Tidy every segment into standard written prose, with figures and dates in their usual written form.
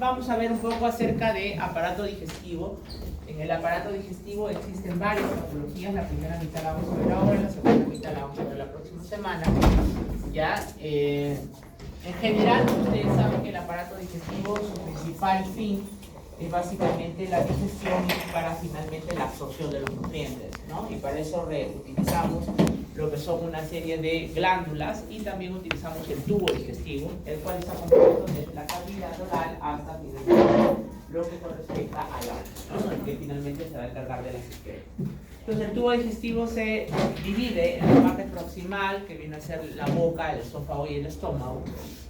vamos a ver un poco acerca de aparato digestivo. En el aparato digestivo existen varias patologías. La primera mitad la vamos a ver ahora, la segunda mitad la vamos a ver la próxima semana. ¿Ya? En general, ustedes saben que el aparato digestivo, su principal fin es básicamente la digestión para finalmente la absorción de los nutrientes, ¿no? Y para eso utilizamos lo que son una serie de glándulas y también utilizamos el tubo digestivo, el cual está compuesto desde la cavidad oral hasta finalmente lo que corresponda al ano, ¿no? El que finalmente se va a encargar de la excreción. Entonces el tubo digestivo se divide en la parte proximal, que viene a ser la boca, el esófago y el estómago,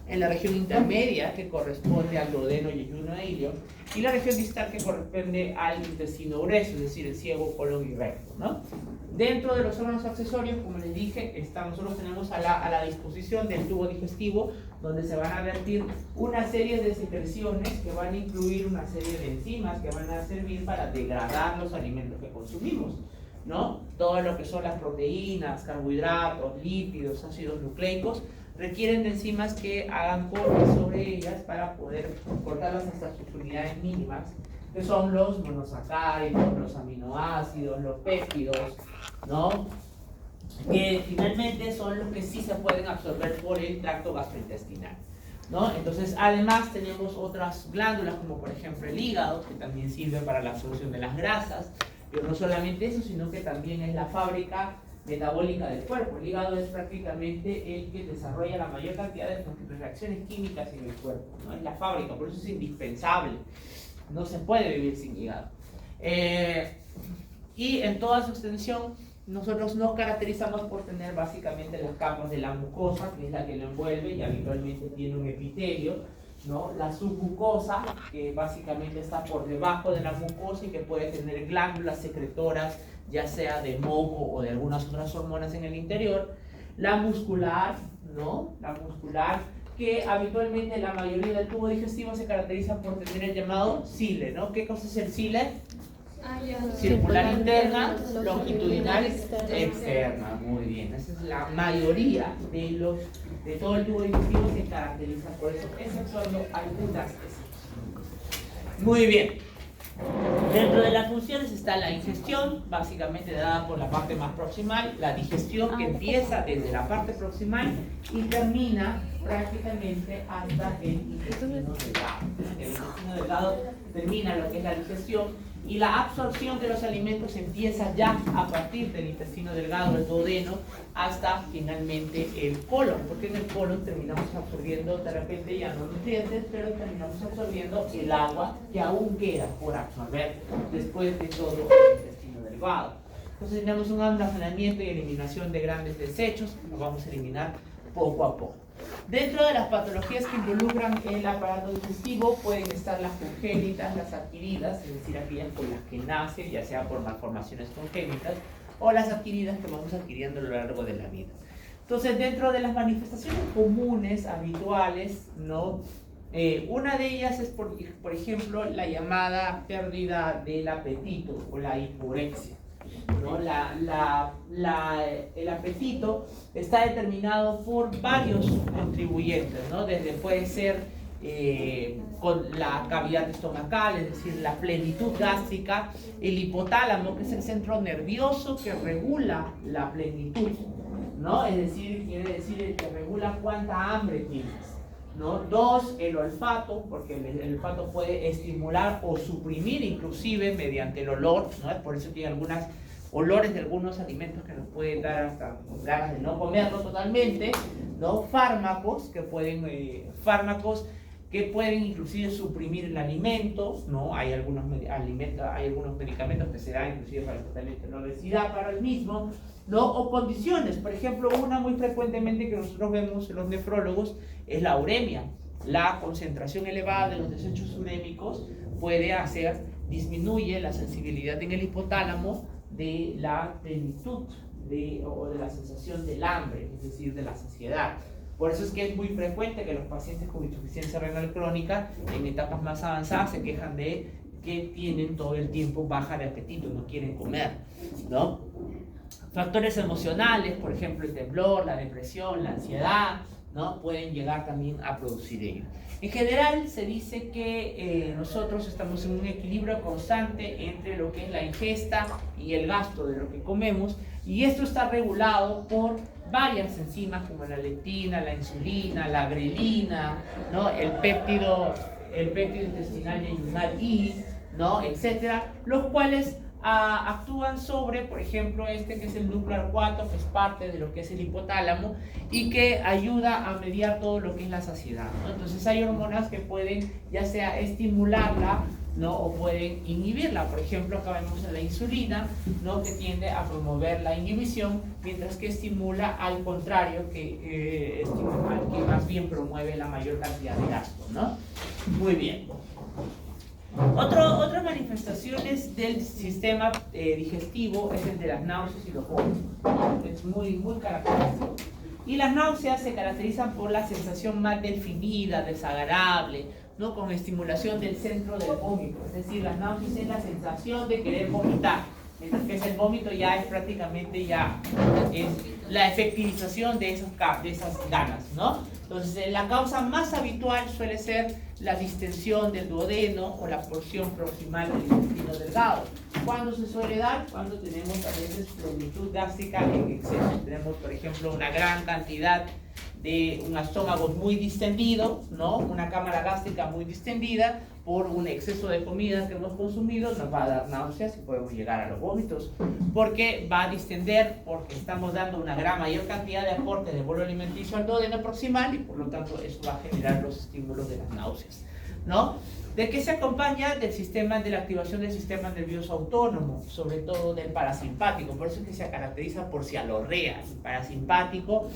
en la región intermedia, que corresponde al duodeno y el yuyno e ilio, y la región distal, que corresponde al intestino grueso, es decir, el ciego, colon y recto, ¿no? Dentro de los órganos accesorios, como les dije, nosotros tenemos a la disposición del tubo digestivo, donde se van a vertir una serie de secreciones que van a incluir una serie de enzimas que van a servir para degradar los alimentos que consumimos, ¿no? Todo lo que son las proteínas, carbohidratos, lípidos, ácidos nucleicos, requieren de enzimas que hagan cortes sobre ellas para poder cortarlas hasta sus unidades mínimas, que son los monosacáridos, los aminoácidos, los péptidos, ¿no? Que finalmente son los que sí se pueden absorber por el tracto gastrointestinal, ¿no? Entonces, además tenemos otras glándulas, como por ejemplo el hígado, que también sirve para la absorción de las grasas, pero no solamente eso, sino que también es la fábrica metabólica del cuerpo. El hígado es prácticamente el que desarrolla la mayor cantidad de reacciones químicas en el cuerpo, ¿no? Es la fábrica, por eso es indispensable. No se puede vivir sin hígado. Y en toda su extensión, nosotros nos caracterizamos por tener básicamente las capas de la mucosa, que es la que lo envuelve y habitualmente tiene un epitelio, ¿no? La submucosa, que básicamente está por debajo de la mucosa y que puede tener glándulas secretoras, ya sea de moco o de algunas otras hormonas en el interior. La muscular, ¿no? La muscular, que habitualmente la mayoría del tubo digestivo se caracteriza por tener el llamado cile, ¿no? ¿Qué cosa es el cile? Circular interna, longitudinal externa. Muy bien, esa es la mayoría de todo el tubo digestivo, se caracteriza por eso, exceptuando algunas excepciones. Muy bien. Dentro de las funciones está la ingestión, básicamente dada por la parte más proximal, la digestión, que empieza desde la parte proximal y termina prácticamente hasta el intestino delgado. El intestino delgado termina lo que es la digestión, y la absorción de los alimentos empieza ya a partir del intestino delgado, el duodeno, hasta finalmente el colon, porque en el colon terminamos absorbiendo de repente ya no nutrientes, pero terminamos absorbiendo el agua que aún queda por absorber después de todo el intestino delgado. Entonces tenemos un almacenamiento y eliminación de grandes desechos que los vamos a eliminar poco a poco. Dentro de las patologías que involucran el aparato digestivo pueden estar las congénitas, las adquiridas, es decir, aquellas con las que nacen, ya sea por malformaciones congénitas, o las adquiridas que vamos adquiriendo a lo largo de la vida. Entonces, dentro de las manifestaciones comunes, habituales, ¿no? Una de ellas es, por ejemplo, la llamada pérdida del apetito o la hiporexia, ¿no? El apetito está determinado por varios contribuyentes, ¿no? Desde puede ser con la cavidad estomacal, es decir, la plenitud gástrica, el hipotálamo, que es el centro nervioso que regula la plenitud, ¿no? Es decir, quiere decir que regula cuánta hambre tienes, ¿no? Dos, el olfato, porque el olfato puede estimular o suprimir inclusive mediante el olor, ¿no? Por eso tiene algunas olores de algunos alimentos que nos pueden dar hasta ganas de no comerlo totalmente, ¿no? Fármacos que pueden inclusive suprimir el alimento, ¿no? Hay algunos medicamentos que se dan inclusive para el tratamiento de la obesidad para el mismo, ¿no? O condiciones, por ejemplo, una muy frecuentemente que nosotros vemos en los nefrólogos es la uremia. La concentración elevada de los desechos urémicos disminuye la sensibilidad en el hipotálamo de la plenitud o de la sensación del hambre, es decir, de la saciedad. Por eso es que es muy frecuente que los pacientes con insuficiencia renal crónica en etapas más avanzadas se quejan de que tienen todo el tiempo baja de apetito, no quieren comer, ¿no? Factores emocionales, por ejemplo, el temblor, la depresión, la ansiedad, ¿no? Pueden llegar también a producir ello. En general se dice que nosotros estamos en un equilibrio constante entre lo que es la ingesta y el gasto de lo que comemos, y esto está regulado por varias enzimas como la leptina, la insulina, la grelina, ¿no? el péptido intestinal y ayunar I, ¿no? etcétera, los cuales actúan sobre, por ejemplo, que es el núcleo arcuato, que es parte de lo que es el hipotálamo y que ayuda a mediar todo lo que es la saciedad, ¿no? Entonces hay hormonas que pueden ya sea estimularla, ¿no? o pueden inhibirla. Por ejemplo, acá vemos la insulina, ¿no? que tiende a promover la inhibición, mientras que estimula al contrario, que más bien promueve la mayor cantidad de gasto, ¿no? Muy bien. Otras manifestaciones del sistema digestivo es el de las náuseas y los vómitos. Es muy, muy característico. Y las náuseas se caracterizan por la sensación más definida, desagradable, ¿no? con estimulación del centro del vómito. Es decir, las náuseas es la sensación de querer vomitar, mientras que el vómito ya es prácticamente es la efectivización de esas ganas, ¿no? Entonces, la causa más habitual suele ser la distensión del duodeno o la porción proximal del intestino delgado. ¿Cuándo se suele dar? Cuando tenemos a veces plenitud gástrica en exceso. Tenemos, por ejemplo, una gran cantidad de un estómago muy distendido, ¿no? Una cámara gástrica muy distendida por un exceso de comida que hemos consumido, nos va a dar náuseas y podemos llegar a los vómitos, porque va a distender, porque estamos dando una gran mayor cantidad de aporte de bolo alimenticio al duodeno proximal y por lo tanto eso va a generar los estímulos de las náuseas, ¿no? ¿De qué se acompaña? De la activación del sistema nervioso autónomo, sobre todo del parasimpático. Por eso es que se caracteriza por cialorrea. El parasimpático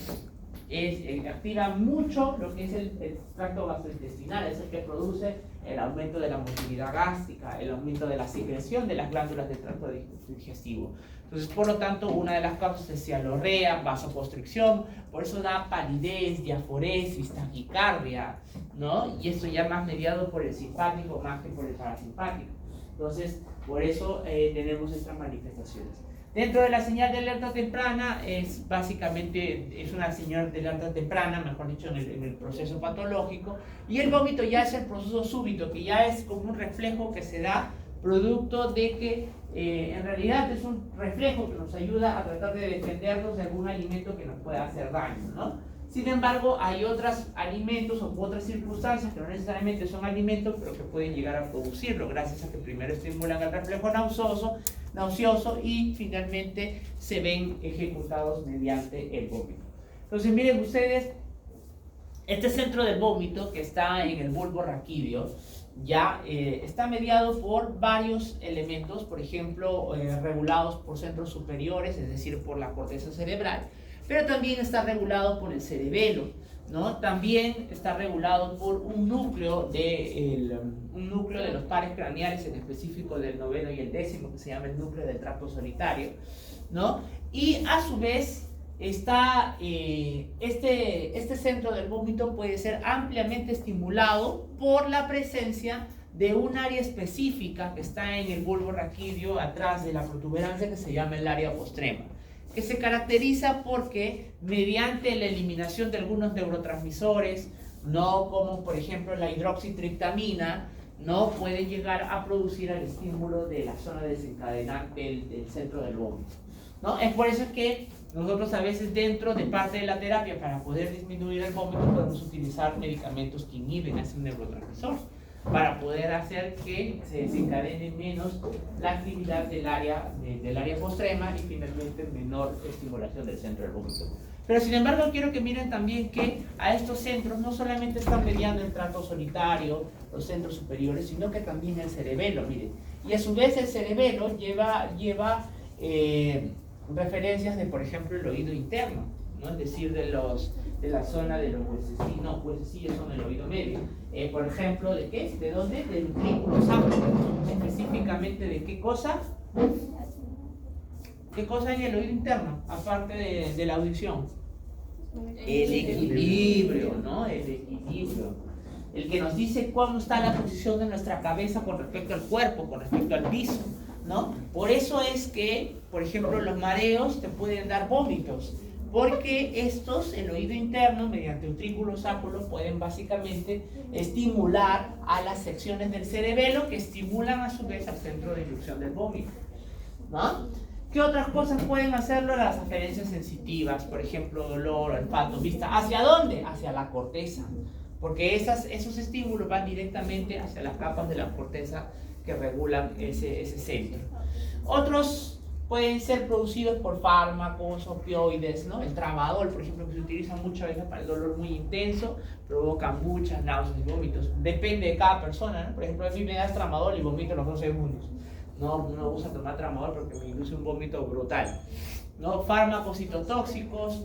activa mucho lo que es el tracto gastrointestinal, es el que produce el aumento de la motilidad gástrica, el aumento de la secreción de las glándulas del tracto digestivo. Entonces, por lo tanto, una de las causas es cialorrea, vasoconstricción, por eso da palidez, diaforesis, taquicardia, ¿no? Y esto ya más mediado por el simpático más que por el parasimpático. Entonces, por eso tenemos estas manifestaciones. Dentro de la señal de alerta temprana es una señal de alerta temprana, mejor dicho, en el proceso patológico, y el vómito ya es el proceso súbito, que ya es como un reflejo que se da producto de que en realidad es un reflejo que nos ayuda a tratar de defendernos de algún alimento que nos pueda hacer daño, ¿no? Sin embargo, hay otros alimentos o otras circunstancias que no necesariamente son alimentos, pero que pueden llegar a producirlo, gracias a que primero estimulan el reflejo nauseoso y finalmente se ven ejecutados mediante el vómito. Entonces, miren ustedes, este centro del vómito que está en el bulbo raquídeo ya está mediado por varios elementos, por ejemplo, regulados por centros superiores, es decir, por la corteza cerebral, pero también está regulado por el cerebelo, ¿no? También está regulado por un núcleo de los pares craneales, en específico del noveno y el décimo, que se llama el núcleo del tracto solitario, ¿no? Y a su vez está este centro del vómito puede ser ampliamente estimulado por la presencia de un área específica que está en el bulbo raquídeo atrás de la protuberancia, que se llama el área postrema, que se caracteriza porque mediante la eliminación de algunos neurotransmisores, no como por ejemplo la hidroxitriptamina, no puede llegar a producir el estímulo de la zona desencadenante del centro del vómito, ¿no? Es por eso que nosotros a veces dentro de parte de la terapia, para poder disminuir el vómito, podemos utilizar medicamentos que inhiben a ese neurotransmisor, para poder hacer que se desencadene menos la actividad del área postrema y finalmente menor estimulación del centro del vómito. Pero sin embargo quiero que miren también que a estos centros no solamente están mediando el tracto solitario, los centros superiores, sino que también el cerebelo, miren. Y a su vez el cerebelo lleva referencias de, por ejemplo, el oído interno, ¿no? Es decir, de la zona de los huesecillos son el oído medio. Por ejemplo, ¿de qué? ¿De dónde? Del vínculo sacro. Específicamente, ¿de qué cosa? ¿Qué cosa hay en el oído interno? Aparte de la audición. El equilibrio, ¿no? El equilibrio. El que nos dice cómo está la posición de nuestra cabeza con respecto al cuerpo, con respecto al piso, ¿no? Por eso es que, por ejemplo, los mareos te pueden dar vómitos, porque estos, el oído interno, mediante un tríngulo sáculo, pueden básicamente estimular a las secciones del cerebelo que estimulan a su vez al centro de inducción del vómito, ¿no? ¿Qué otras cosas pueden hacerlo? Las aferencias sensitivas, por ejemplo, dolor, olfato, vista. ¿Hacia dónde? Hacia la corteza, porque esos estímulos van directamente hacia las capas de la corteza que regulan ese centro. Otros pueden ser producidos por fármacos, opioides, ¿no? El tramadol, por ejemplo, que se utiliza muchas veces para el dolor muy intenso, provoca muchas náuseas y vómitos. Depende de cada persona, ¿no? Por ejemplo, a mí me das tramadol y vomito en los 2 segundos. No usa tomar tramadol porque me induce un vómito brutal, ¿no? Fármacos citotóxicos,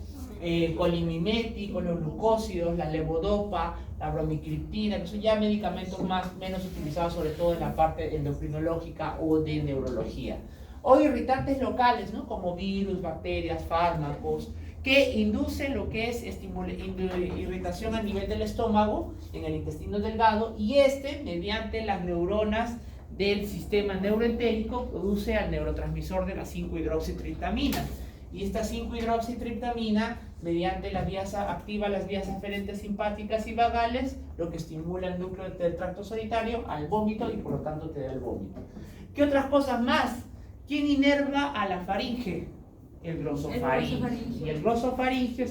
colimiméticos, los glucósidos, la levodopa, la bromicriptina, que son ya medicamentos menos utilizados sobre todo en la parte endocrinológica o de neurología. O irritantes locales, ¿no? Como virus, bacterias, fármacos, que inducen lo que es irritación a nivel del estómago, en el intestino delgado, y mediante las neuronas del sistema neuroentérico, produce al neurotransmisor de la 5-hidroxitriptamina. Y esta 5-hidroxitriptamina, mediante las vías, activa las vías aferentes simpáticas y vagales, lo que estimula el núcleo del tracto solitario al vómito y por lo tanto te da el vómito. ¿Qué otras cosas más? ¿Quién inerva a la faringe? El glosofaringio. Y el glosofaringio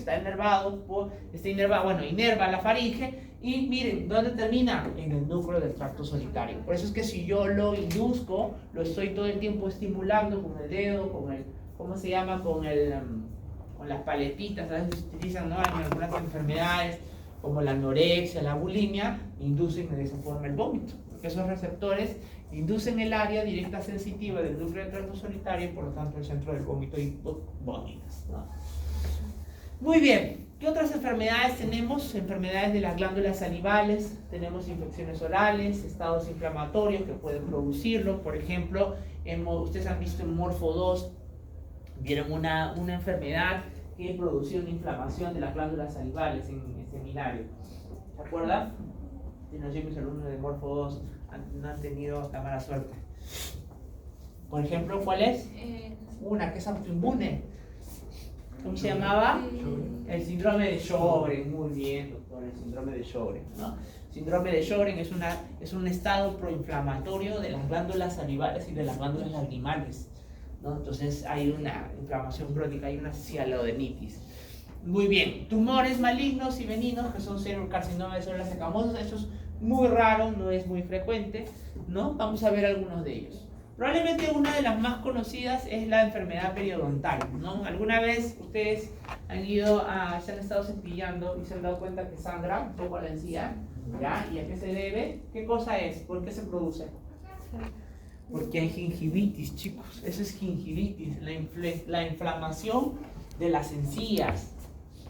inerva a la faringe y miren, ¿dónde termina? En el núcleo del tracto solitario. Por eso es que si yo lo induzco, lo estoy todo el tiempo estimulando con el dedo, con el, ¿cómo se llama? Con las paletitas, a veces se utilizan, ¿no? En algunas enfermedades como la anorexia, la bulimia, inducen de esa forma el vómito. Porque esos receptores inducen el área directa sensitiva del núcleo del tracto solitario y por lo tanto el centro del vómito y vomitas, ¿no? Muy bien, ¿qué otras enfermedades tenemos? Enfermedades de las glándulas salivales, tenemos infecciones orales, estados inflamatorios que pueden producirlo. Por ejemplo, ustedes han visto en Morfo 2, vieron una enfermedad que producía una inflamación de las glándulas salivales en el seminario. ¿Se acuerdan? Si no, mis alumnos de Morfo 2 no han tenido la mala suerte. Por ejemplo, ¿cuál es? Una que es autoinmune. ¿Cómo se llamaba? El síndrome de Sjögren. Muy bien, doctor, el síndrome de Sjögren, ¿no? Síndrome de Sjögren es un estado proinflamatorio de las glándulas salivales y de las glándulas lagrimales, ¿no? Entonces hay una inflamación crónica, hay una cialodenitis. Muy bien, tumores malignos y benignos que son carcinoma de células escamosas, eso es muy raro, no es muy frecuente, ¿no? Vamos a ver algunos de ellos. Probablemente una de las más conocidas es la enfermedad periodontal, ¿no? ¿Alguna vez ustedes se han estado cepillando y se han dado cuenta que sangra un poco la encía? ¿Ya? ¿Y a qué se debe? ¿Qué cosa es? ¿Por qué se produce? Porque hay gingivitis, chicos. Eso es gingivitis, la inflamación de las encías.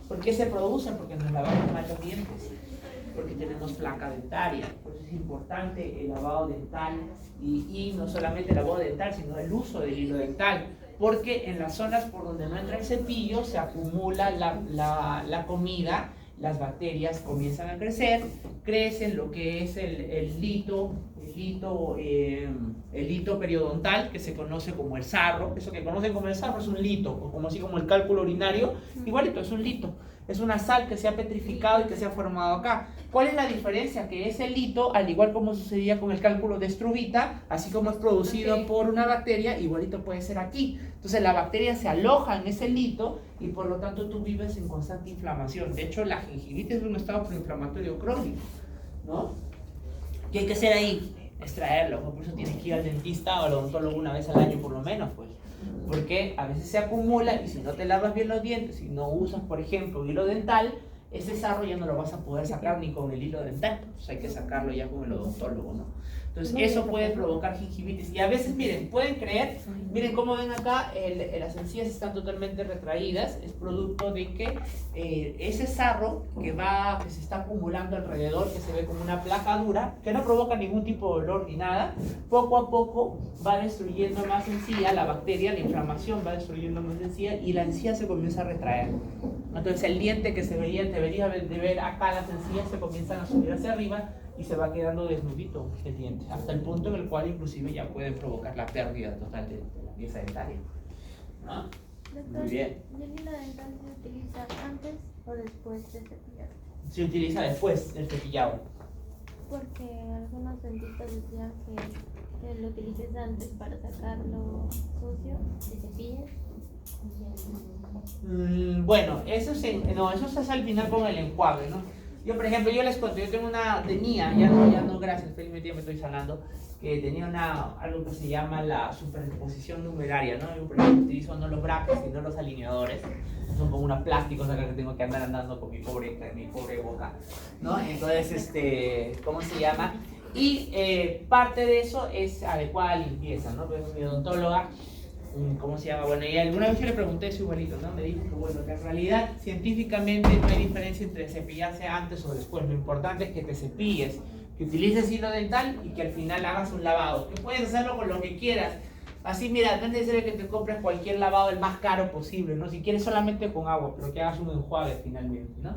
¿Por qué se producen? Porque nos lavamos mal los dientes, porque tenemos placa dentaria. Por eso es importante el lavado dental y no solamente el lavado dental, sino el uso del hilo dental, porque en las zonas por donde no entra el cepillo se acumula la comida, las bacterias comienzan a crecer, crecen lo que es el lito periodontal, que se conoce como el sarro. Eso que conocen como el sarro es un lito, o como así como el cálculo urinario, igualito, es un lito. Es una sal que se ha petrificado y que se ha formado acá. ¿Cuál es la diferencia? Que ese lito, al igual como sucedía con el cálculo de Struvita, así como es producido por una bacteria, igualito puede ser aquí. Entonces la bacteria se aloja en ese lito y por lo tanto tú vives en constante inflamación. De hecho, la gingivitis es un estado proinflamatorio crónico, ¿no? ¿Qué hay que hacer ahí? Extraerlo, por eso tienes que ir al dentista o al odontólogo una vez al año por lo menos, pues. Porque a veces se acumula y si no te lavas bien los dientes, si no usas, por ejemplo, hilo dental, ese sarro ya no lo vas a poder sacar ni con el hilo dental, pues hay que sacarlo ya con el odontólogo, ¿no? Entonces eso puede provocar gingivitis y a veces, miren, pueden creer, miren cómo ven acá, las encías están totalmente retraídas, es producto de que ese sarro que se está acumulando alrededor, que se ve como una placa dura, que no provoca ningún tipo de dolor ni nada, poco a poco va destruyendo más encía, la bacteria, la inflamación va destruyendo más encía y la encía se comienza a retraer. Entonces el diente que debería de ver acá, las encías se comienzan a subir hacia arriba y se va quedando desnudito el diente, hasta el punto en el cual inclusive ya pueden provocar la pérdida total de la pieza dentaria, ¿no? Doctor, Muy bien. ¿y el hilo dental se utiliza antes o después de cepillar? Se utiliza después del cepillado. Porque algunos dentistas decían que lo utilices antes para sacarlo sucio, que cepilles. Bueno, eso se hace al final con el enjuague, ¿no? Yo, por ejemplo, yo les cuento, yo tengo tenía, ya no, gracias, felizmente ya me estoy sanando, que tenía algo que se llama la superposición numeraria, ¿no? Yo, por ejemplo, utilizo no los brackets, sino los alineadores, son como unos plásticos acá que tengo que andar andando con mi pobre boca, ¿no? Entonces, ¿cómo se llama? Y parte de eso es adecuada limpieza, ¿no? Pero mi odontóloga, ¿cómo se llama? Bueno, y alguna vez yo le pregunté eso igualito, ¿no? Me dijo que, bueno, que en realidad científicamente no hay diferencia entre cepillarse antes o después. Lo importante es que te cepilles, que utilices hilo dental y que al final hagas un lavado. Que puedes hacerlo con lo que quieras. Así, mira, no es necesario que te compres cualquier lavado el más caro posible, ¿no? Si quieres solamente con agua, pero que hagas un enjuague finalmente, ¿no?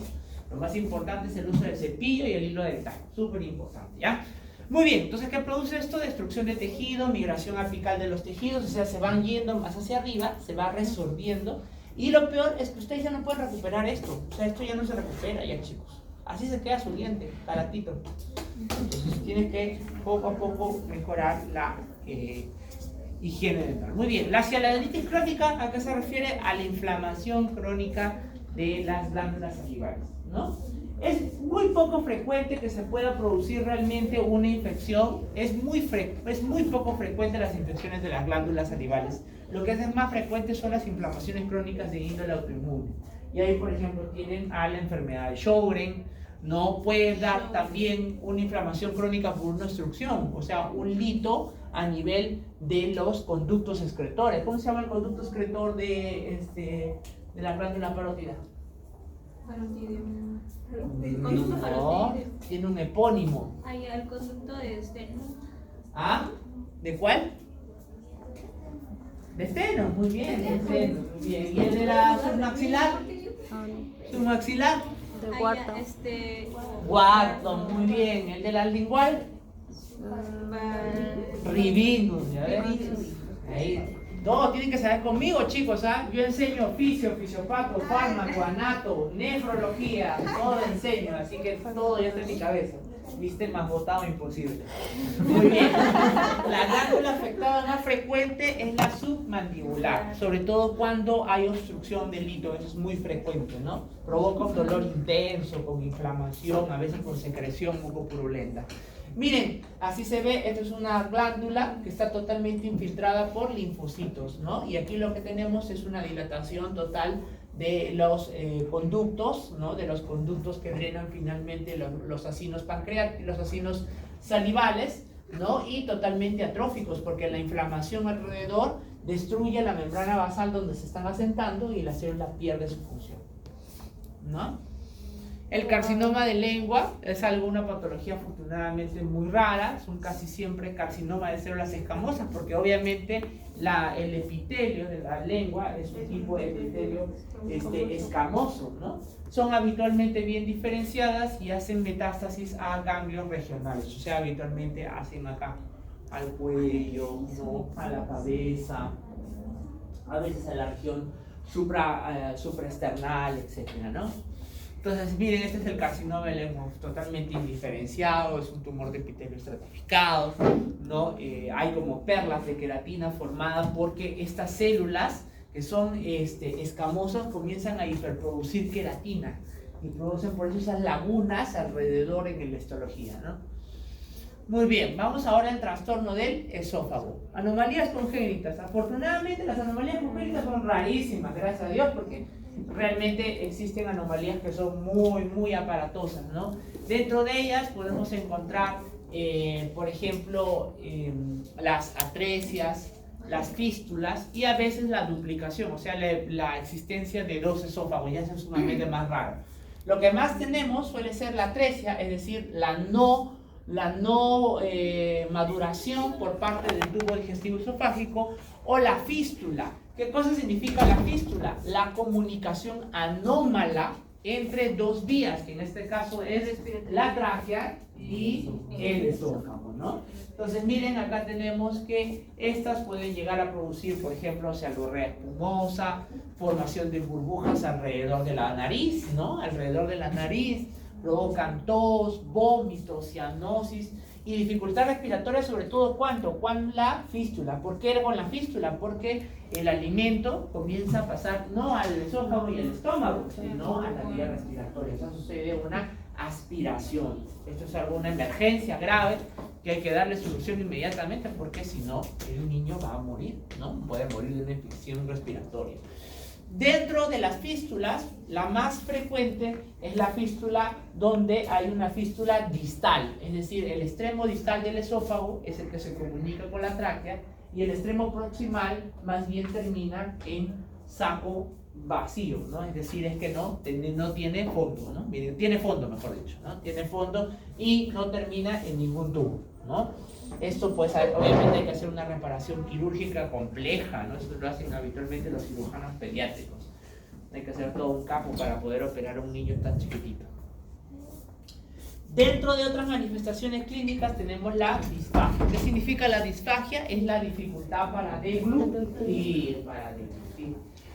Lo más importante es el uso del cepillo y el hilo dental. Súper importante, ¿ya? Muy bien, entonces, ¿qué produce esto? Destrucción de tejido, migración apical de los tejidos, o sea, se van yendo más hacia arriba, se va resorbiendo, y lo peor es que ustedes ya no pueden recuperar esto, o sea, esto ya no se recupera ya, chicos. Así se queda su diente, baratito. Entonces, tienes que poco a poco mejorar la higiene dental. Muy bien, la cialaginitis crónica, ¿a qué se refiere? A la inflamación crónica de las glándulas salivales, ¿no? Es muy poco frecuente que se pueda producir realmente una infección. Es muy poco frecuente las infecciones de las glándulas salivales. Lo que es más frecuente son las inflamaciones crónicas de índole autoinmune. Y ahí, por ejemplo, tienen a la enfermedad de Sjögren. No puede dar también una inflamación crónica por una obstrucción, o sea, un lito a nivel de los conductos excretores. ¿Cómo se llama el conducto excretor de la glándula parótida? Conducto parotídeo. Tiene un epónimo. Ahí el conducto de esteno. ¿Ah? ¿De cuál? De esteno, muy bien, de esteno, muy bien. ¿Y el de la submaxilar? ¿Submaxilar? De Wharton. Wharton, muy bien. ¿El de la lingual? Ribindus, ¿ya ves? Ahí. Todos tienen que saber conmigo, chicos, ¿ah? Yo enseño oficio, fisiopato, fármaco, anato, nefrología, todo enseño, así que todo ya está en mi cabeza. Viste, más botado imposible. Muy bien. La glándula afectada más frecuente es la submandibular, sobre todo cuando hay obstrucción del hito, eso es muy frecuente, ¿no? Provoca un dolor intenso, con inflamación, a veces con secreción mucopurulenta. Miren, así se ve, esta es una glándula que está totalmente infiltrada por linfocitos, ¿no? Y aquí lo que tenemos es una dilatación total de los conductos, ¿no? De los conductos que drenan finalmente los acinos pancreáticos, los acinos salivales, ¿no? Y totalmente atróficos, porque la inflamación alrededor destruye la membrana basal donde se están asentando y la célula pierde su función, ¿no? El carcinoma de lengua es una patología afortunadamente muy rara, son casi siempre carcinoma de células escamosas, porque obviamente el epitelio de la lengua es un tipo de epitelio escamoso, ¿no? Son habitualmente bien diferenciadas y hacen metástasis a ganglios regionales, o sea, habitualmente hacen acá, al cuello, ¿no? A la cabeza, a veces a la región supraesternal, etcétera, ¿no? Entonces, miren, este es el carcinoma de lengua, totalmente indiferenciado, es un tumor de epitelio estratificado, ¿no? Hay como perlas de queratina formadas porque estas células que son escamosas comienzan a hiperproducir queratina y producen por eso esas lagunas alrededor en la histología, ¿no? Muy bien, vamos ahora al trastorno del esófago. Anomalías congénitas. Afortunadamente las anomalías congénitas son rarísimas, gracias a Dios, porque realmente existen anomalías que son muy aparatosas, ¿no? Dentro de ellas podemos encontrar, por ejemplo, las atresias, las fístulas y a veces la duplicación, o sea, la existencia de dos esófagos, ya es sumamente más raro. Lo que más tenemos suele ser la atresia, es decir, la no maduración por parte del tubo digestivo esofágico, o la fístula. ¿Qué cosa significa la fístula? La comunicación anómala entre dos vías, que en este caso es la tráquea y el esófago, ¿no? Entonces miren, acá tenemos que estas pueden llegar a producir, por ejemplo, cialorrea espumosa, formación de burbujas alrededor de la nariz, ¿no? Alrededor de la nariz, provocan tos, vómitos, cianosis y dificultad respiratoria, sobre todo ¿cuánto? Con la fístula. ¿Por qué con la fístula? Porque el alimento comienza a pasar no al esófago y al estómago, sino a la vía respiratoria. Eso sucede una aspiración. Esto es alguna emergencia grave que hay que darle solución inmediatamente, porque si no, el niño va a morir, ¿no? Puede morir de una infección respiratoria. Dentro de las fístulas, la más frecuente es la fístula donde hay una fístula distal, es decir, el extremo distal del esófago es el que se comunica con la tráquea y el extremo proximal más bien termina en saco vacío, ¿no? Es decir, es que no tiene fondo, ¿no? Tiene fondo, mejor dicho, ¿no? Tiene fondo y no termina en ningún tubo, ¿no? Esto pues obviamente hay que hacer una reparación quirúrgica compleja, ¿no? Esto lo hacen habitualmente los cirujanos pediátricos. Hay que hacer todo un campo para poder operar a un niño tan chiquitito. Dentro de otras manifestaciones clínicas tenemos la disfagia. ¿Qué significa la disfagia? Es la dificultad para deglutir.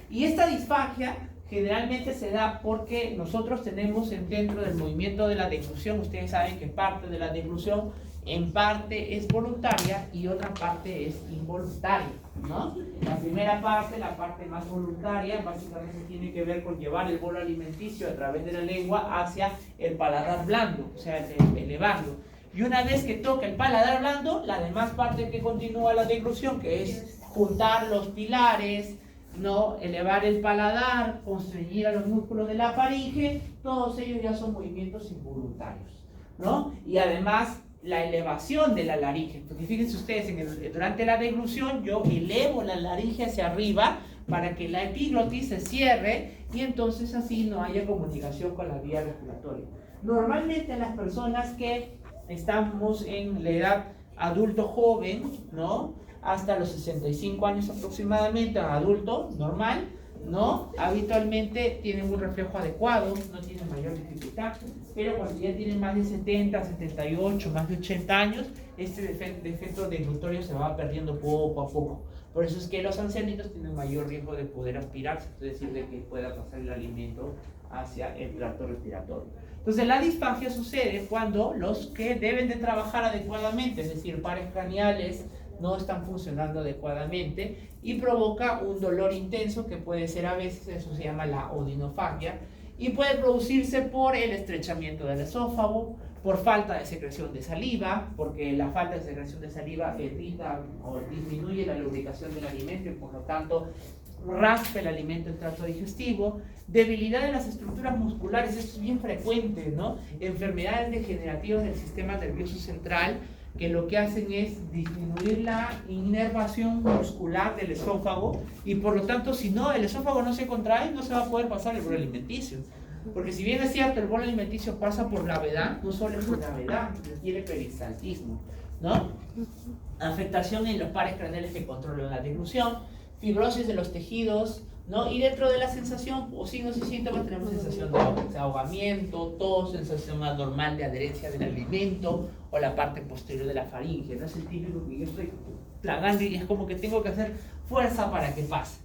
Y esta disfagia generalmente se da porque nosotros tenemos dentro del movimiento de la deglución, ustedes saben que parte de la deglución en parte es voluntaria y otra parte es involuntaria, ¿no? La primera parte, la parte más voluntaria, básicamente tiene que ver con llevar el bolo alimenticio a través de la lengua hacia el paladar blando, o sea, elevarlo. Y una vez que toca el paladar blando, la demás parte que continúa la deglución, que es juntar los pilares, ¿no? Elevar el paladar, constreñir a los músculos de la faringe, todos ellos ya son movimientos involuntarios, ¿no? Y además la elevación de la laringe, porque fíjense ustedes, durante la deglución yo elevo la laringe hacia arriba para que la epiglotis se cierre y entonces así no haya comunicación con la vía respiratoria. Normalmente las personas que estamos en la edad adulto joven, ¿no? Hasta los 65 años aproximadamente, adulto normal, ¿no? Habitualmente tienen un reflejo adecuado, no tienen mayor dificultad, pero cuando ya tienen más de 70, 78, más de 80 años, este defecto deglutorio se va perdiendo poco a poco. Por eso es que los ancianitos tienen mayor riesgo de poder aspirarse, es decir, de que pueda pasar el alimento hacia el tracto respiratorio. Entonces la disfagia sucede cuando los que deben de trabajar adecuadamente, es decir, pares craneales, no están funcionando adecuadamente y provoca un dolor intenso que puede ser a veces, eso se llama la odinofagia, y puede producirse por el estrechamiento del esófago, por falta de secreción de saliva, porque la falta de secreción de saliva evita o disminuye la lubricación del alimento y por lo tanto raspa el alimento el tracto digestivo, debilidad de las estructuras musculares, esto es bien frecuente, ¿no? Enfermedades degenerativas del sistema nervioso central, que lo que hacen es disminuir la inervación muscular del esófago y por lo tanto si no, el esófago no se contrae, no se va a poder pasar el bolo alimenticio. Porque si bien es cierto, el bolo alimenticio pasa por gravedad, no solo es por gravedad, requiere peristaltismo, ¿no? Afectación en los pares craneales que controlan la deglución, fibrosis de los tejidos, ¿no? Y dentro de la sensación o signos y síntomas tenemos sensación de ahogamiento, tos, sensación anormal de adherencia del alimento o la parte posterior de la faringe. No es el típico que yo estoy tragando y es como que tengo que hacer fuerza para que pase.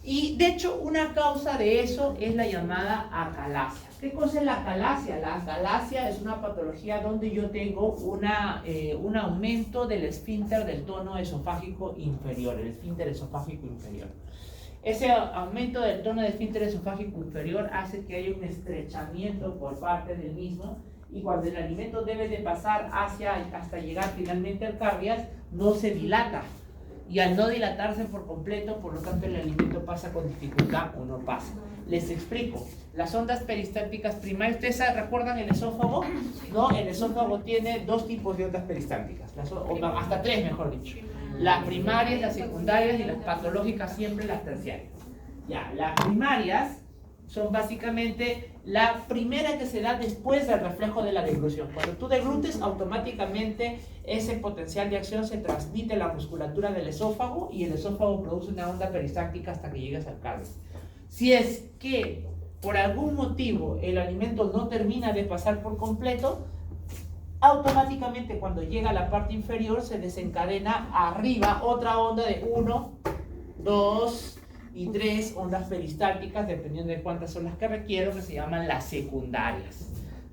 Y de hecho una causa de eso es la llamada acalasia. ¿Qué cosa es la acalasia? La acalasia es una patología donde yo tengo un aumento del esfínter del tono esofágico inferior, el esfínter esofágico inferior. Ese aumento del tono del esfínter esofágico inferior hace que haya un estrechamiento por parte del mismo y cuando el alimento debe de pasar hasta llegar finalmente al cardias, no se dilata. Y al no dilatarse por completo, por lo tanto el alimento pasa con dificultad o no pasa. Les explico. Las ondas peristálticas primarias, ¿ustedes recuerdan el esófago? ¿No? El esófago tiene dos tipos de ondas peristálticas, hasta tres mejor dicho. Las primarias, las secundarias y las patológicas siempre las terciarias. Ya, las primarias son básicamente la primera que se da después del reflejo de la deglución. Cuando tú deglutes, automáticamente ese potencial de acción se transmite a la musculatura del esófago y el esófago produce una onda peristáltica hasta que llegas al cardio. Si es que por algún motivo el alimento no termina de pasar por completo, automáticamente cuando llega a la parte inferior se desencadena arriba otra onda de 1, 2 y 3 ondas peristálticas, dependiendo de cuántas son las que requiero, que se llaman las secundarias,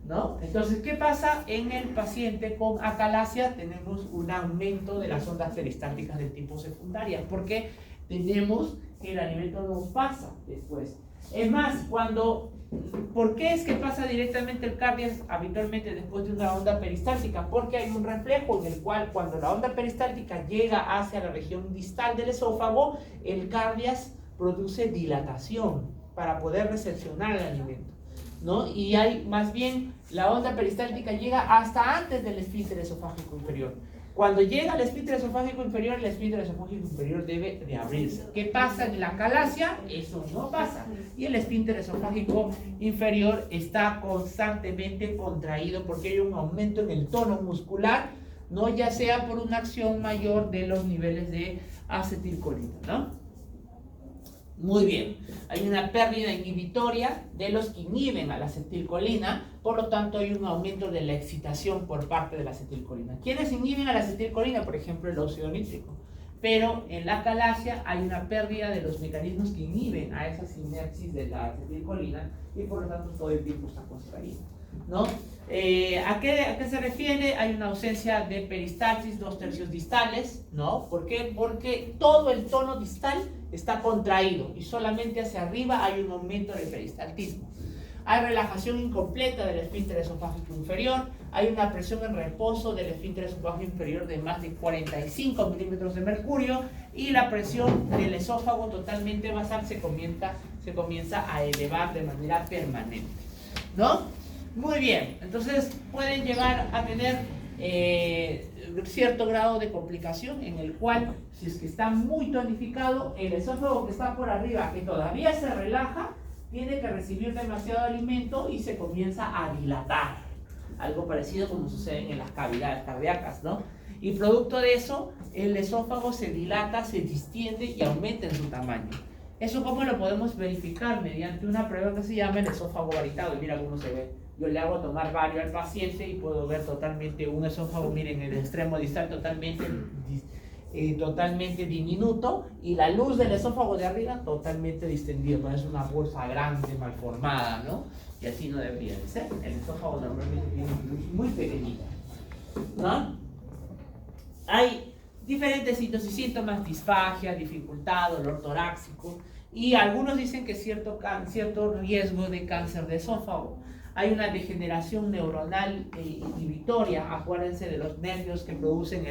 ¿no? Entonces, ¿qué pasa en el paciente con acalasia? Tenemos un aumento de las ondas peristálticas del tipo secundaria, porque tenemos que el alimento no pasa después. Es más, ¿por qué es que pasa directamente el cardias habitualmente después de una onda peristáltica? Porque hay un reflejo en el cual cuando la onda peristáltica llega hacia la región distal del esófago, el cardias produce dilatación para poder recepcionar el alimento, ¿no? Y hay más bien, la onda peristáltica llega hasta antes del esfínter esofágico inferior. Cuando llega al esfínter esofágico inferior, el esfínter esofágico inferior debe de abrirse. ¿Qué pasa en la acalasia? Eso no pasa. Y el esfínter esofágico inferior está constantemente contraído porque hay un aumento en el tono muscular, ¿no? Ya sea por una acción mayor de los niveles de acetilcolina, ¿no? Muy bien, hay una pérdida inhibitoria de los que inhiben a la acetilcolina, por lo tanto hay un aumento de la excitación por parte de la acetilcolina. ¿Quiénes inhiben a la acetilcolina? Por ejemplo, el óxido nítrico. Pero en la acalasia hay una pérdida de los mecanismos que inhiben a esa sinapsis de la acetilcolina y por lo tanto todo el tiempo está contraído, ¿no? ¿A qué se refiere? Hay una ausencia de peristalsis 2/3 distales, ¿no? ¿Por qué? Porque todo el tono distal está contraído y solamente hacia arriba hay un aumento del peristaltismo. Hay relajación incompleta del esfínter esofágico inferior, hay una presión en reposo del esfínter esofágico inferior de más de 45 milímetros de mercurio y la presión del esófago totalmente basal se comienza a elevar de manera permanente, ¿no? Muy bien, entonces pueden llegar a tener cierto grado de complicación en el cual, si es que está muy tonificado, el esófago que está por arriba, que todavía se relaja, tiene que recibir demasiado alimento y se comienza a dilatar. Algo parecido como sucede en las cavidades cardíacas, ¿no? Y producto de eso, el esófago se dilata, se distiende y aumenta en su tamaño. ¿Eso cómo lo podemos verificar? Mediante una prueba que se llama el esófago varitado. Y mira cómo se ve. Yo le hago tomar bario al paciente y puedo ver totalmente un esófago, miren, el extremo distal totalmente diminuto y la luz del esófago de arriba totalmente distendido. Parece una bolsa grande, mal formada, ¿no? Y así no debería de ser. El esófago normalmente tiene una luz muy pequeñita, ¿no? Hay diferentes signos y síntomas: disfagia, dificultad, dolor torácico, y algunos dicen que cierto riesgo de cáncer de esófago. Hay una degeneración neuronal inhibitoria. Acuérdense de los nervios que producen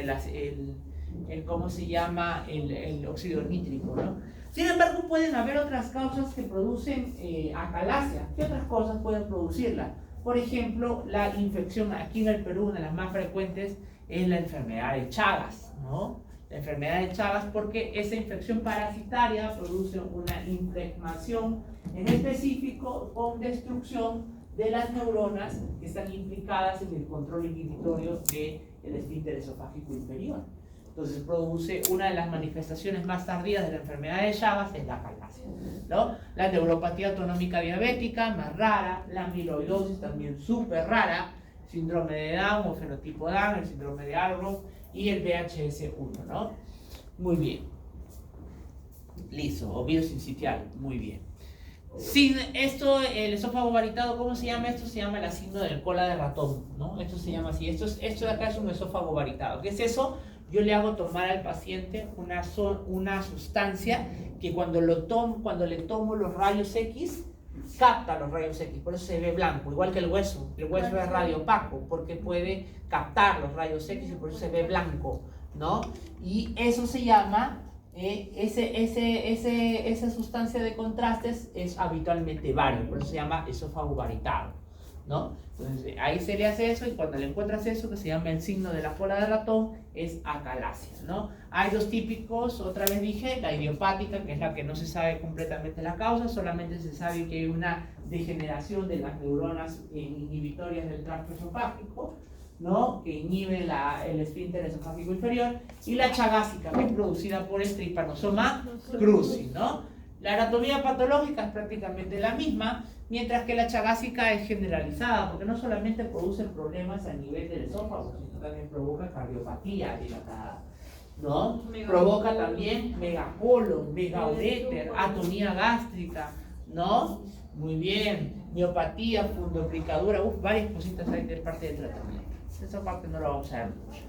¿cómo se llama? El óxido nítrico, ¿no? Sin embargo, pueden haber otras causas que producen acalasia. ¿Qué otras cosas pueden producirla? Por ejemplo, la infección. Aquí en el Perú, una de las más frecuentes es la enfermedad de Chagas, ¿no? La enfermedad de Chagas, porque esa infección parasitaria produce una inflamación, en específico con destrucción de las neuronas que están implicadas en el control inhibitorio del esfínter esofágico inferior. Entonces produce una de las manifestaciones más tardías de la enfermedad de Chagas, es la acalasia, ¿no? La neuropatía autonómica diabética, más rara. La amiloidosis, también súper rara. Síndrome de Down o fenotipo Down, el síndrome de Algren y el VHS1, ¿no? Muy bien. Listo, ovidio sincitial, muy bien. Sin esto, el esófago varitado, ¿cómo se llama esto? Se llama el signo del cola de ratón, ¿no? Esto se llama así. Esto de acá es un esófago varitado. ¿Qué es eso? Yo le hago tomar al paciente una sustancia que cuando le tomo los rayos X, capta los rayos X, por eso se ve blanco, igual que el hueso. El hueso es radiopaco porque puede captar los rayos X y por eso se ve blanco, ¿no? Y eso se llama... esa sustancia de contrastes es habitualmente bario, por eso se llama esófago varitado, ¿no? Entonces ahí se le hace eso y cuando le encuentras eso que se llama el signo de la cola de ratón es acalasia, ¿no? Hay dos típicos, otra vez dije, la idiopática, que es la que no se sabe completamente la causa, solamente se sabe que hay una degeneración de las neuronas inhibitorias del tracto esofágico, ¿no? Que inhibe el esfínter esofágico inferior, y la chagásica, que es producida por el trypanosoma cruzi, ¿no? La anatomía patológica es prácticamente la misma, mientras que la chagásica es generalizada, porque no solamente produce problemas a nivel del esófago, sino también provoca cardiopatía dilatada, ¿no? Provoca también megacolon, megauréter, atonía gástrica, ¿no? Muy bien, miopatía, fundoplicadura, varias cositas hay de parte del tratamiento. Esa parte no la vamos a ver mucho.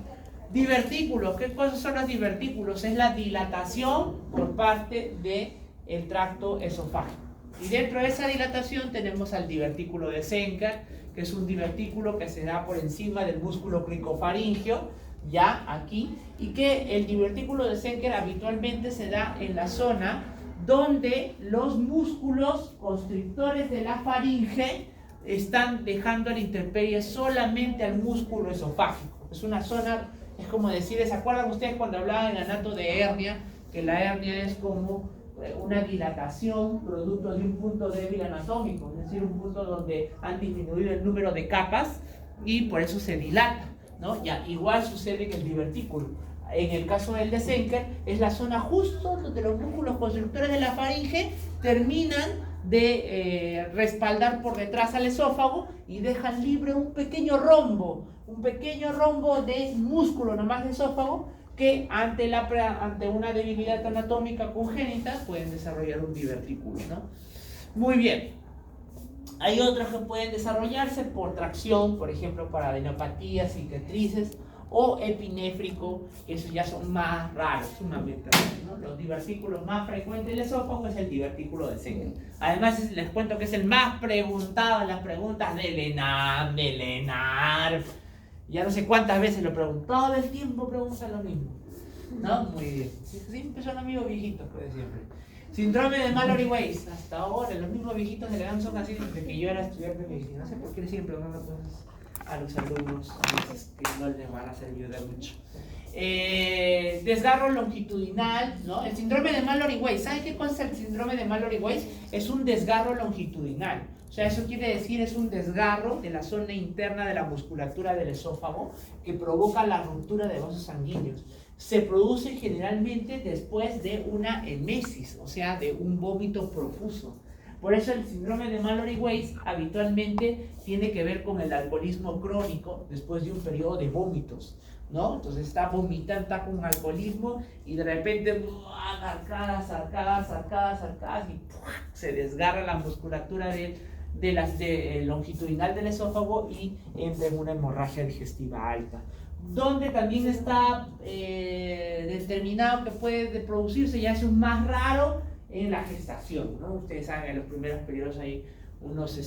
Divertículos, ¿qué cosas son los divertículos? Es la dilatación por parte del tracto esofágico. Y dentro de esa dilatación tenemos al divertículo de Zenker, que es un divertículo que se da por encima del músculo cricofaringeo, ya aquí, y que el divertículo de Zenker habitualmente se da en la zona donde los músculos constrictores de la faringe están dejando a la intemperie solamente al músculo esofágico. Es una zona, es como decir, ¿se acuerdan ustedes cuando hablaban en anato de hernia? Que la hernia es como una dilatación producto de un punto débil anatómico, es decir, un punto donde han disminuido el número de capas y por eso se dilata, ¿no? Ya, igual sucede en el divertículo. En el caso del de Zenker, es la zona justo donde los músculos constrictores de la faringe terminan de respaldar por detrás al esófago y dejan libre un pequeño rombo de músculo nomás de esófago que ante una debilidad anatómica congénita pueden desarrollar un divertículo, ¿no? Muy bien. Hay otros que pueden desarrollarse por tracción, por ejemplo, para adenopatías, cicatrices, o epinéfrico, que esos ya son más raros, sumamente raros, ¿no? Los divertículos más frecuentes del esófago es el divertículo de Zenker. Además, les cuento que es el más preguntado en las preguntas del ENAM, del ENARF. Ya no sé cuántas veces lo pregunto, todo el tiempo preguntan lo mismo, ¿no? Muy bien. Siempre son amigos viejitos, pues siempre. Síndrome de Mallory-Weiss. Hasta ahora, los mismos viejitos de la ENAM son así desde que yo era estudiante de medicina. No sé por qué le siguen preguntando cosas a los alumnos a veces que no les van a servir de mucho. Desgarro longitudinal, ¿no? El síndrome de Mallory-Weiss. ¿Saben qué cosa es el síndrome de Mallory-Weiss? Es un desgarro longitudinal. O sea, eso quiere decir es un desgarro de la zona interna de la musculatura del esófago que provoca la ruptura de vasos sanguíneos. Se produce generalmente después de una emesis, o sea, de un vómito profuso. Por eso el síndrome de Mallory-Weiss habitualmente tiene que ver con el alcoholismo crónico después de un periodo de vómitos, ¿no? Entonces está vomitando, está con alcoholismo y de repente arcadas y se desgarra la musculatura longitudinal del esófago y entra en una hemorragia digestiva alta. Donde también está determinado que puede producirse, ya eso es más raro, en la gestación, ¿no? Ustedes saben, en los primeros periodos hay unos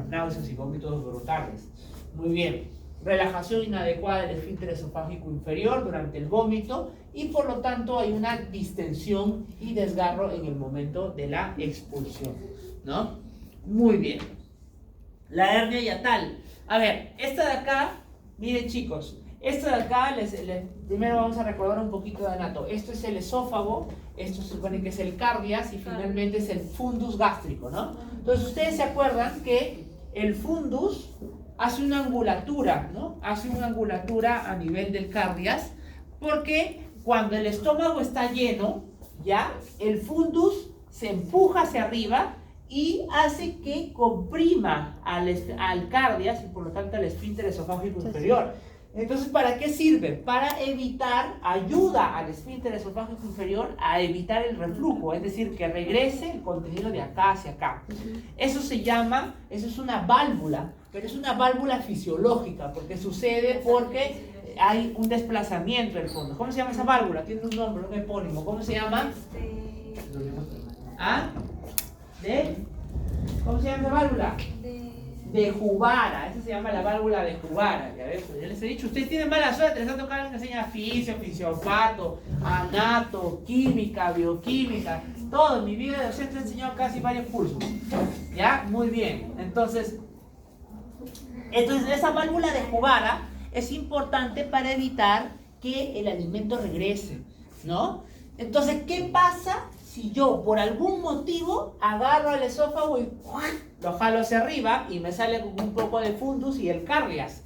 náuseas y vómitos brutales. Muy bien. Relajación inadecuada del esfínter esofágico inferior durante el vómito y por lo tanto hay una distensión y desgarro en el momento de la expulsión, ¿no? Muy bien. La hernia hiatal. A ver, esta de acá, miren chicos, esta de acá, primero vamos a recordar un poquito de anato. Esto es el esófago, esto se supone que es el cardias y finalmente es el fundus gástrico, ¿no? Entonces ustedes se acuerdan que el fundus hace una angulatura, ¿no? Hace una angulatura a nivel del cardias porque cuando el estómago está lleno, ya, el fundus se empuja hacia arriba y hace que comprima al cardias y por lo tanto al esfínter esofágico inferior. Entonces, ¿para qué sirve? Para ayuda al esfínter esofágico inferior a evitar el reflujo, es decir, que regrese el contenido de acá hacia acá. Eso es una válvula, pero es una válvula fisiológica, porque sucede porque hay un desplazamiento del fondo. ¿Cómo se llama esa válvula? Tiene un nombre, un epónimo. ¿Cómo se llama? ¿Ah? ¿Cómo se llama esa válvula? De Jubara, esa se llama la válvula de Jubara. Ya ves, ya les he dicho, ustedes tienen mala suerte, les ha tocado que enseña fisiopato, anato, química, bioquímica, todo. En mi vida de docente he enseñado casi varios cursos. ¿Ya? Muy bien. Entonces esa válvula de Jubara es importante para evitar que el alimento regrese, ¿no? Entonces, ¿qué pasa si yo por algún motivo agarro el esófago y lo jalo hacia arriba y me sale con un poco de fundus y el cardias?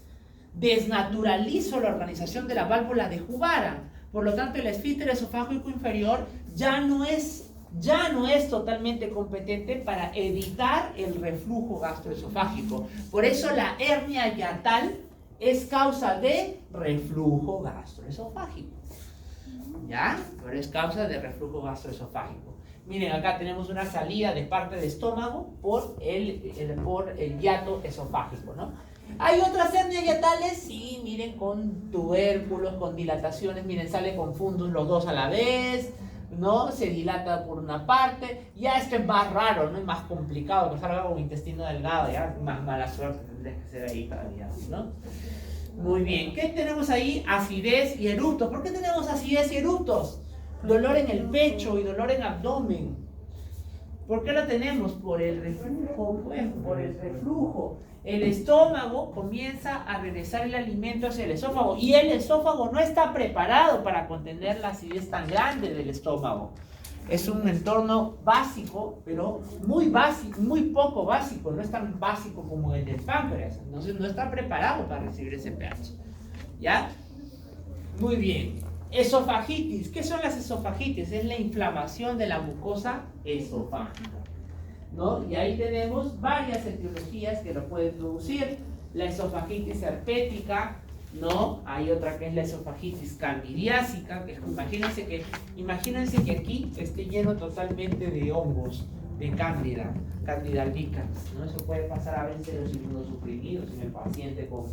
Desnaturalizo la organización de la válvula de Jubara. Por lo tanto, el esfínter esofágico inferior ya no es ya no es totalmente competente para evitar el reflujo gastroesofágico. Por eso la hernia hiatal es causa de reflujo gastroesofágico. ¿Ya? Pero es causa de reflujo gastroesofágico. Miren, acá tenemos una salida de parte del estómago por el hiato esofágico, ¿no? Hay otras hernias hiatales, sí, miren, con tubérculos, con dilataciones, miren, sale con fundus los dos a la vez, ¿no? Se dilata por una parte, ya esto es más raro, ¿no? Es más complicado, que salga con intestino delgado, ya más mala suerte tendrías que ser ahí todavía, ¿no? Muy bien, ¿qué tenemos ahí? Acidez y eructos. ¿Por qué tenemos acidez y eructos? Dolor en el pecho y dolor en abdomen. ¿Por qué lo tenemos? Por el reflujo, pues, por el reflujo. El estómago comienza a regresar el alimento hacia el esófago y el esófago no está preparado para contener la acidez tan grande del estómago. Es un entorno básico, pero muy básico, muy poco básico, no es tan básico como el del páncreas. Entonces no está preparado para recibir ese pH. ¿Ya? Muy bien. Esofagitis. ¿Qué son las esofagitis? Es la inflamación de la mucosa esofágica, ¿no? Y ahí tenemos varias etiologías que lo pueden producir. La esofagitis herpética, ¿no? Hay otra que es la esofagitis candidiásica, que imagínense que aquí esté lleno totalmente de hongos, de cándida albicans, ¿no? Eso puede pasar a veces en los inmunosuprimidos, en el paciente con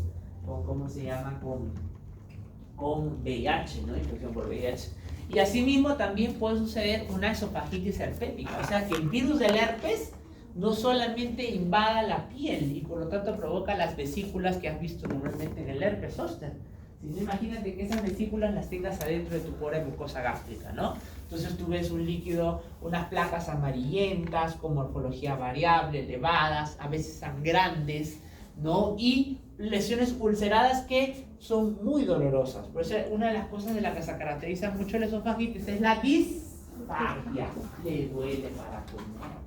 ¿cómo se llama? Con VIH, ¿no? Infección por VIH. Y asimismo también puede suceder una esofagitis herpética, o sea que el virus del herpes no solamente invada la piel y por lo tanto provoca las vesículas que has visto normalmente en el herpes zóster, sino imagínate que esas vesículas las tengas adentro de tu pobre mucosa gástrica, ¿no? Entonces tú ves un líquido, unas placas amarillentas con morfología variable, elevadas, a veces sangrantes, ¿no? Y lesiones ulceradas que son muy dolorosas. Por eso una de las cosas de las que se caracteriza mucho la esofagitis es la disfagia. Le duele para comer.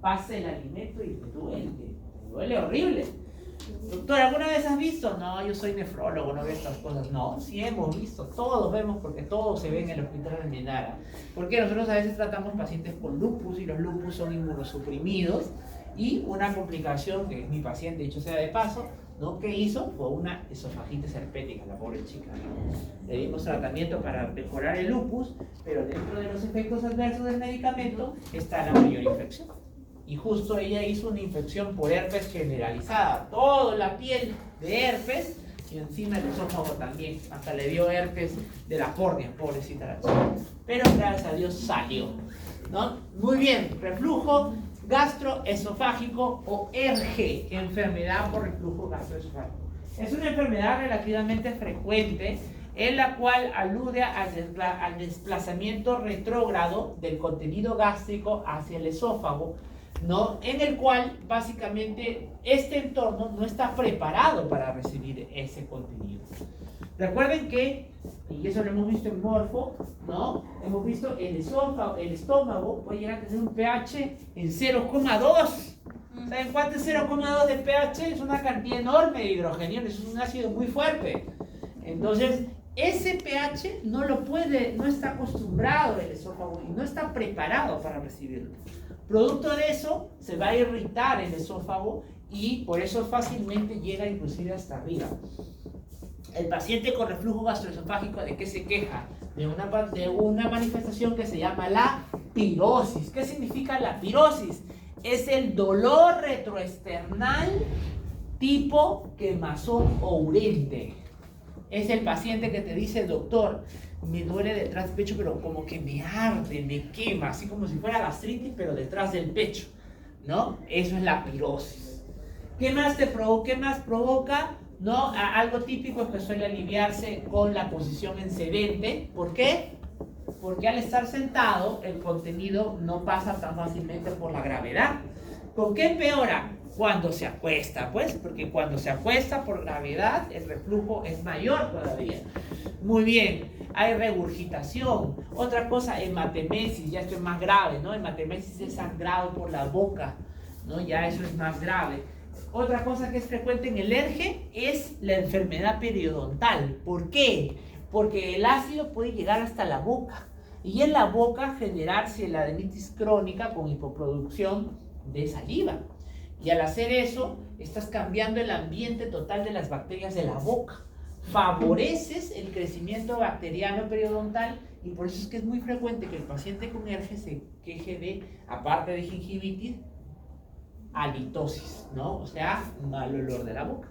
Pasa el alimento y te duele horrible. Doctor, ¿alguna vez has visto? No, yo soy nefrólogo, no veo estas cosas. No, sí hemos visto, todos vemos porque todo se ve en el hospital de Almenara. Porque nosotros a veces tratamos pacientes con lupus y los lupus son inmunosuprimidos y una complicación que mi paciente, dicho sea de paso, ¿no? ¿Qué hizo? Fue una esofagitis herpética, la pobre chica, ¿no? Le dimos tratamiento para mejorar el lupus, pero dentro de los efectos adversos del medicamento está la mayor infección. Y justo ella hizo una infección por herpes generalizada, toda la piel de herpes y encima el esófago también, hasta le dio herpes de la córnea, pobrecita la chica. Pero gracias a Dios salió, ¿no? Muy bien, reflujo gastroesofágico o ERG, enfermedad por reflujo gastroesofágico. Es una enfermedad relativamente frecuente en la cual alude al desplazamiento retrógrado del contenido gástrico hacia el esófago, ¿no? En el cual básicamente este entorno no está preparado para recibir ese contenido. Recuerden que, y eso lo hemos visto en morfo, ¿no? Hemos visto el estómago puede llegar a tener un pH en 0,2. ¿Saben cuánto es 0,2 de pH? Es una cantidad enorme de hidrogeniones, es un ácido muy fuerte. Entonces, ese pH no está acostumbrado el esófago y no está preparado para recibirlo. Producto de eso, se va a irritar el esófago y por eso fácilmente llega inclusive hasta arriba. El paciente con reflujo gastroesofágico, ¿de qué se queja? De una manifestación que se llama la pirosis. ¿Qué significa la pirosis? Es el dolor retroesternal tipo quemazón o urente. Es el paciente que te dice, doctor, me duele detrás del pecho, pero como que me arde, me quema, así como si fuera gastritis, pero detrás del pecho, ¿no? Eso es la pirosis. ¿Qué más provoca? ¿No? Algo típico es que suele aliviarse con la posición en sedente. ¿Por qué? Porque al estar sentado, el contenido no pasa tan fácilmente por la gravedad. ¿Con qué empeora? Cuando se acuesta, pues, porque cuando se acuesta por gravedad, el reflujo es mayor todavía. Muy bien, hay regurgitación. Otra cosa, hematemesis, ya esto es más grave, ¿no? Hematemesis es sangrado por la boca, ¿no? Ya eso es más grave. Otra cosa que es frecuente en el ERG es la enfermedad periodontal. ¿Por qué? Porque el ácido puede llegar hasta la boca. y en la boca generarse la adenitis crónica con hipoproducción de saliva. Y al hacer eso, estás cambiando el ambiente total de las bacterias de la boca. Favoreces el crecimiento bacteriano periodontal y por eso es que es muy frecuente que el paciente con ERGE se queje de, aparte de gingivitis, halitosis, ¿no? O sea, mal olor de la boca,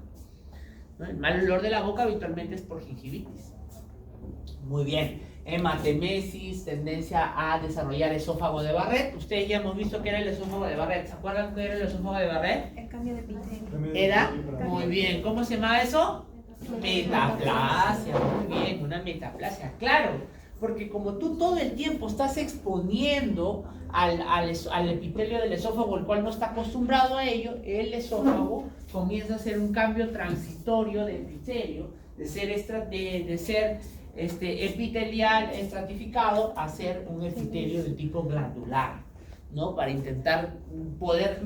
¿no? El mal olor de la boca habitualmente es por gingivitis. Muy bien. Hematemesis, tendencia a desarrollar esófago de Barrett. Ustedes ya hemos visto que era el esófago de Barrett. ¿Se acuerdan qué era el esófago de Barrett? El cambio de epitelio. Era, muy bien. ¿Cómo se llama eso? Metaplasia. Muy bien, una metaplasia. Claro, porque como tú todo el tiempo estás exponiendo al epitelio del esófago, el cual no está acostumbrado a ello, el esófago comienza a hacer un cambio transitorio de epitelio, de ser epitelial estratificado a ser un epitelio de tipo glandular, ¿no? Para intentar poder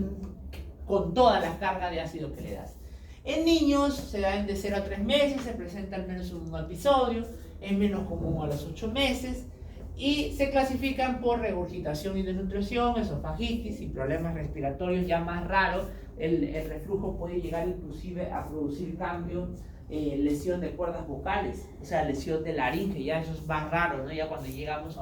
con toda la carga de ácido que le das. En niños se dan de 0 a 3 meses, se presenta al menos un episodio, es menos común a los 8 meses y se clasifican por regurgitación y desnutrición, esofagitis y problemas respiratorios ya más raros. El reflujo puede llegar inclusive a producir cambios, lesión de cuerdas vocales, o sea, lesión de laringe, ya eso es más raro, ¿no? Ya cuando llegamos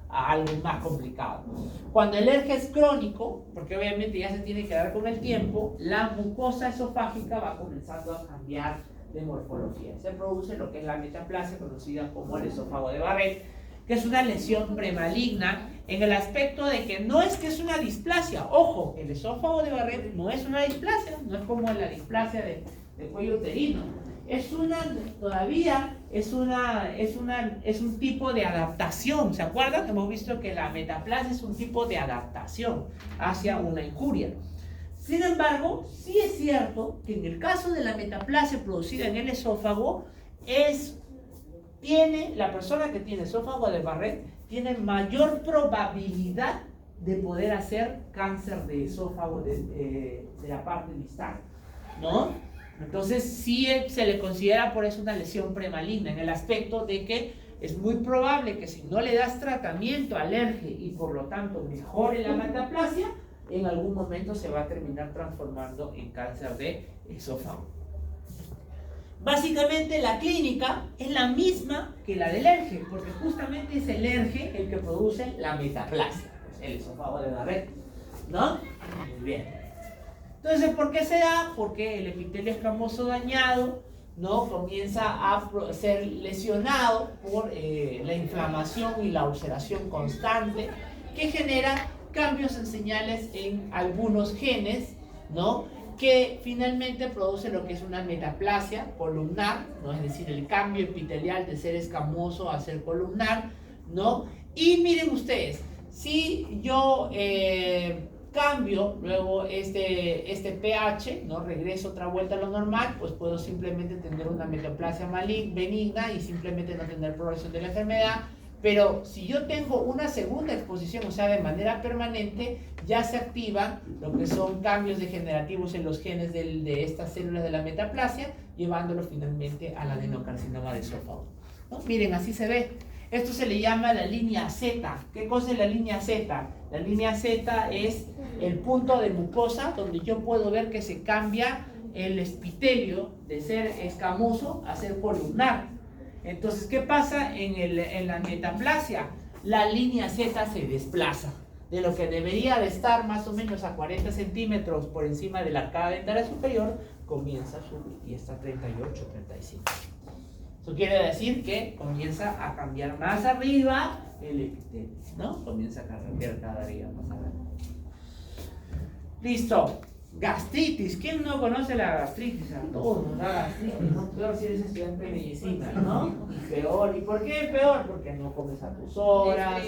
a algo más complicado. Cuando el ERGE es crónico, porque obviamente ya se tiene que dar con el tiempo, la mucosa esofágica va comenzando a cambiar de morfología. Se produce lo que es la metaplasia, conocida como el esófago de Barrett, que es una lesión premaligna en el aspecto de que no es que es una displasia. Ojo, el esófago de Barrett no es una displasia, no es como la displasia de cuello uterino. Es un tipo de adaptación. ¿Se acuerdan? Hemos visto que la metaplasia es un tipo de adaptación hacia una injuria. Sin embargo, sí es cierto que en el caso de la metaplasia producida en el esófago, la persona que tiene esófago de Barrett tiene mayor probabilidad de poder hacer cáncer de esófago de la parte distal, ¿no? Entonces sí se le considera por eso una lesión premaligna, en el aspecto de que es muy probable que si no le das tratamiento al ERGE y por lo tanto mejore la metaplasia, en algún momento se va a terminar transformando en cáncer de esófago. Básicamente la clínica es la misma que la del ERGE, porque justamente es el ERGE el que produce la metaplasia, el esófago de Barrett, ¿no? Muy bien. Entonces, ¿por qué se da? Porque el epitelio escamoso dañado, ¿no? Comienza a ser lesionado por la inflamación y la ulceración constante, que genera cambios en señales en algunos genes, ¿no? Que finalmente produce lo que es una metaplasia columnar, ¿no? Es decir, el cambio epitelial de ser escamoso a ser columnar, ¿no? Y miren ustedes, si yo cambio luego este pH, ¿no? Regreso otra vuelta a lo normal, pues puedo simplemente tener una metaplasia benigna y simplemente no tener progresión de la enfermedad. Pero si yo tengo una segunda exposición, o sea, de manera permanente, ya se activan lo que son cambios degenerativos en los genes de estas células de la metaplasia, llevándolo finalmente al adenocarcinoma de esófago, ¿no? Miren, así se ve. Esto se le llama la línea Z. ¿Qué cosa es la línea Z? La línea Z es el punto de mucosa donde yo puedo ver que se cambia el epitelio de ser escamoso a ser columnar. Entonces, ¿qué pasa en la metaplasia? La línea Z se desplaza de lo que debería de estar más o menos a 40 centímetros por encima de la arcada dentaria superior, comienza a subir y está a 38, 35. Eso quiere decir que comienza a cambiar más arriba el epitelio, ¿no? Comienza a cambiar cada día más arriba. Listo. Gastritis. ¿Quién no conoce la gastritis? A todos nos da gastritis, ¿no? Peor si eres estudiante de medicina, ¿no? Y peor. ¿Y por qué peor? Porque no comes a tus horas,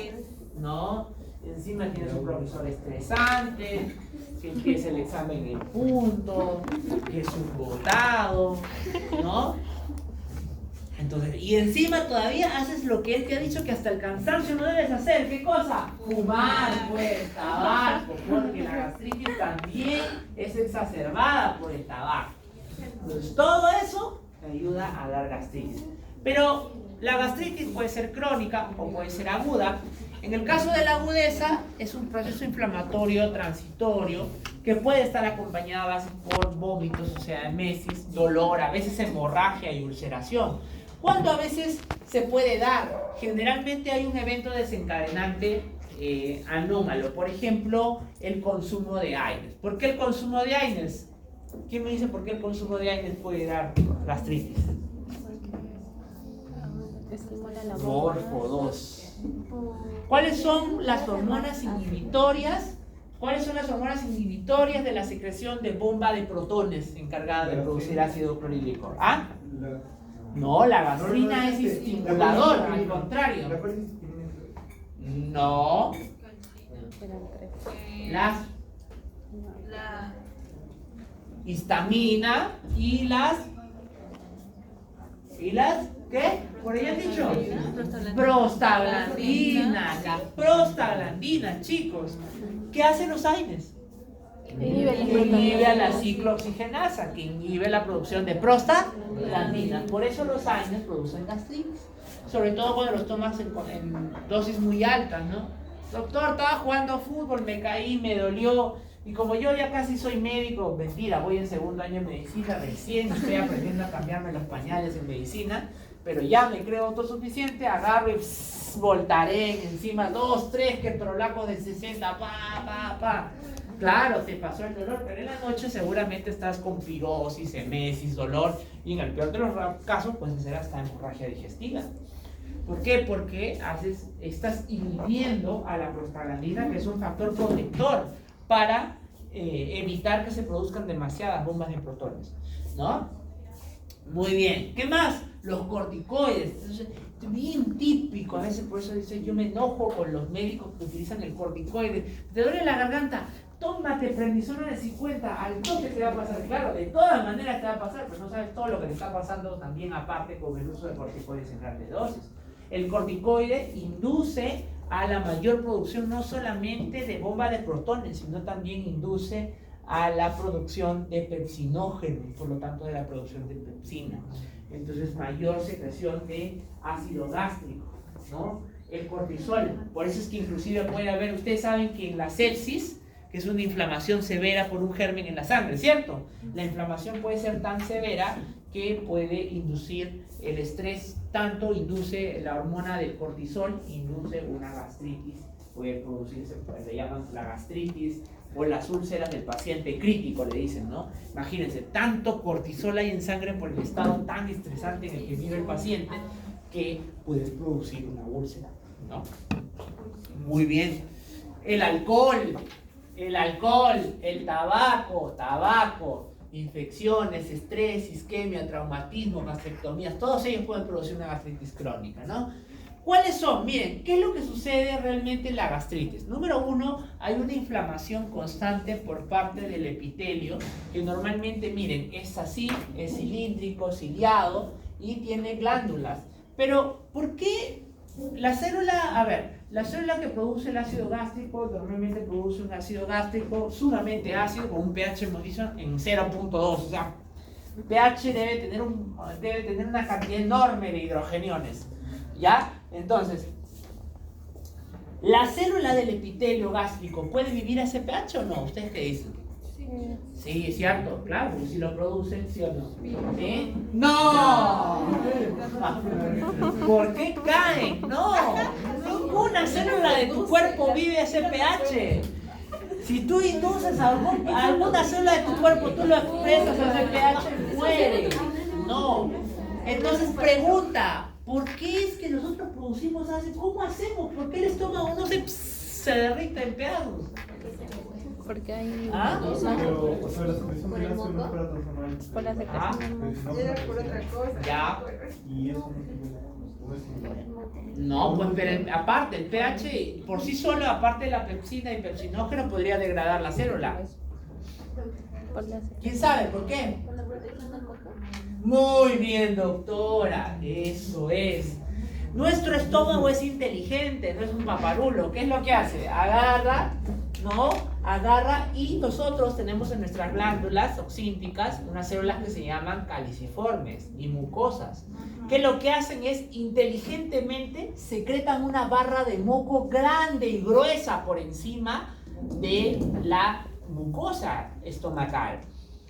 ¿no? Encima tienes un profesor estresante, que empieza el examen en punto, que es un botado, ¿no? Entonces, y encima todavía haces lo que él te ha dicho que hasta el cansancio no debes hacer. ¿Qué cosa? Fumar, pues, tabaco, porque la gastritis también es exacerbada por el tabaco. Entonces, todo eso te ayuda a dar gastritis. Pero La gastritis puede ser crónica o puede ser aguda. En el caso de la agudeza, es un proceso inflamatorio transitorio que puede estar acompañado a veces por vómitos, o sea, emesis, dolor, a veces hemorragia y ulceración. ¿Cuándo a veces se puede dar? Generalmente hay un evento desencadenante anómalo. Por ejemplo, el consumo de AINES. ¿Por qué el consumo de AINES? ¿Quién me dice por qué el consumo de AINES puede dar gastritis? Estimula la Morfo 2. ¿Cuáles son las hormonas inhibitorias? ¿Cuáles son las hormonas inhibitorias de la secreción de bomba de protones encargada de producir ácido clorhídrico? ¿Ah? No, la gastrina es estimulador, al contrario. No. Las La histamina y las ¿qué? ¿Por ahí han dicho? Prostaglandina. La prostaglandina, chicos. ¿Qué hacen los AINES? Inhibe a la ciclooxigenasa, que inhibe la producción de prostaglandina. Por eso los AINES producen gastritis. Sobre todo cuando los tomas en dosis muy altas, ¿no? Doctor, estaba jugando fútbol, me caí, me dolió. Y como yo ya casi soy médico, mentira, voy en segundo año de medicina, recién estoy aprendiendo a cambiarme los pañales en medicina, pero ya me creo autosuficiente, agarro y Voltaren encima, 2, 3 ketorolacos de 60, pa. Claro, te pasó el dolor, pero en la noche seguramente estás con pirosis, emesis, dolor, y en el peor de los casos puede ser hasta hemorragia digestiva. ¿Por qué? Porque estás inhibiendo a la prostaglandina, que es un factor protector para evitar que se produzcan demasiadas bombas de protones, ¿no? Muy bien. ¿Qué más? Los corticoides. Entonces, bien típico, a veces por eso dice, yo me enojo con los médicos que utilizan el corticoide. ¿Te duele la garganta? Tómate prednisona de 50, al toque te va a pasar. Claro, de todas maneras te va a pasar, pero no sabes todo lo que te está pasando también aparte con el uso de corticoides en grandes dosis. El corticoide induce a la mayor producción no solamente de bomba de protones, sino también induce a la producción de pepsinógeno, por lo tanto de la producción de pepsina. Entonces mayor secreción de ácido gástrico, ¿no? El cortisol, por eso es que inclusive puede haber, ustedes saben que en la sepsis, que es una inflamación severa por un germen en la sangre, ¿cierto? La inflamación puede ser tan severa que puede inducir el estrés, tanto induce la hormona del cortisol, induce una gastritis, puede producirse, pues, le llaman la gastritis o las úlceras del paciente crítico, le dicen, ¿no? Imagínense, tanto cortisol hay en sangre por el estado tan estresante en el que vive el paciente que puedes producir una úlcera, ¿no? Muy bien. El alcohol, el tabaco, infecciones, estrés, isquemia, traumatismo, gastrectomías, todos ellos pueden producir una gastritis crónica, ¿no? ¿Cuáles son? Miren, ¿qué es lo que sucede realmente en la gastritis? Número uno, hay una inflamación constante por parte del epitelio, que normalmente, miren, es así, es cilíndrico, ciliado y tiene glándulas. Pero, ¿por qué la célula? A ver, la célula que produce el ácido gástrico normalmente produce un ácido gástrico sumamente ácido con un pH, hemos dicho, en 0.2, o sea, pH debe tener una cantidad enorme de hidrogeniones, ¿ya? Entonces, ¿la célula del epitelio gástrico puede vivir a ese pH o no? ¿Ustedes qué dicen? Sí, es cierto, claro, porque si lo producen, ¿sí o no? ¿Eh? ¡No! ¿Por qué caen? ¡No! Ninguna célula de tu cuerpo vive a ese pH. Si tú induces a alguna célula de tu cuerpo, tú lo expresas a ese pH, muere. No. Entonces pregunta, ¿por qué es que nosotros producimos ácido? ¿Cómo hacemos? ¿Por qué el estómago no se derrite en pedazos? Porque hay Pero, o sea, la secreción ¿Por de el ácido no es moco? para transformar. por la secreción del moco. Era por otra cosa. Ya. Y eso no es No, pues pero aparte, el pH por sí solo, aparte de la pepsina y pepsinógeno, podría degradar la célula. Por la secreción. ¿Quién sabe por qué? ¿Por la protección del moco? Muy bien, doctora, eso es. Nuestro estómago es inteligente, no es un paparulo. ¿Qué es lo que hace? Agarra, ¿no? Agarra y nosotros tenemos en nuestras glándulas oxínticas unas células que se llaman caliciformes y mucosas, que lo que hacen es inteligentemente secretan una barra de moco grande y gruesa por encima de la mucosa estomacal,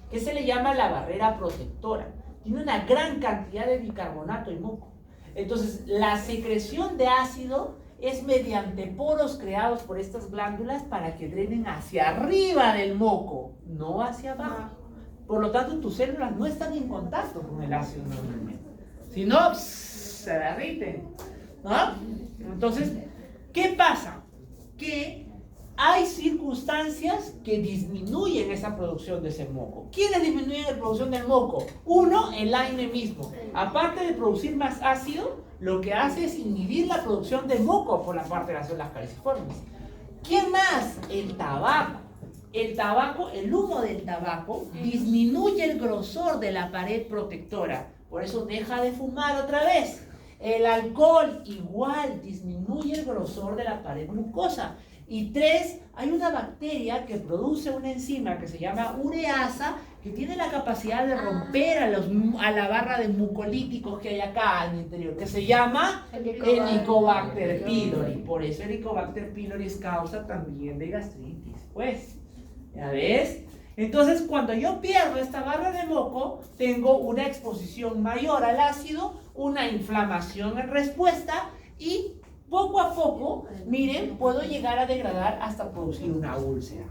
que se le llama la barrera protectora. Tiene una gran cantidad de bicarbonato y moco. Entonces, la secreción de ácido es mediante poros creados por estas glándulas para que drenen hacia arriba del moco, no hacia abajo. Por lo tanto, tus células no están en contacto con el ácido normalmente. Si no, se derriten, ¿no? Entonces, ¿qué pasa? Que hay circunstancias que disminuyen esa producción de ese moco. ¿Quiénes disminuyen la producción del moco? Uno, el AINE mismo. Aparte de producir más ácido, lo que hace es inhibir la producción de moco por la parte de las células caliciformes. ¿Quién más? El tabaco. El humo del tabaco disminuye el grosor de la pared protectora. Por eso deja de fumar otra vez. El alcohol igual disminuye el grosor de la pared mucosa. Y 3, hay una bacteria que produce una enzima que se llama ureasa, que tiene la capacidad de romper a la barra de mucolíticos que hay acá en el interior, que se llama Helicobacter pylori. Por eso Helicobacter pylori es causa también de gastritis. Pues, ¿ya ves? Entonces, cuando yo pierdo esta barra de moco, tengo una exposición mayor al ácido, una inflamación en respuesta y poco a poco, miren, puedo llegar a degradar hasta producir una úlcera.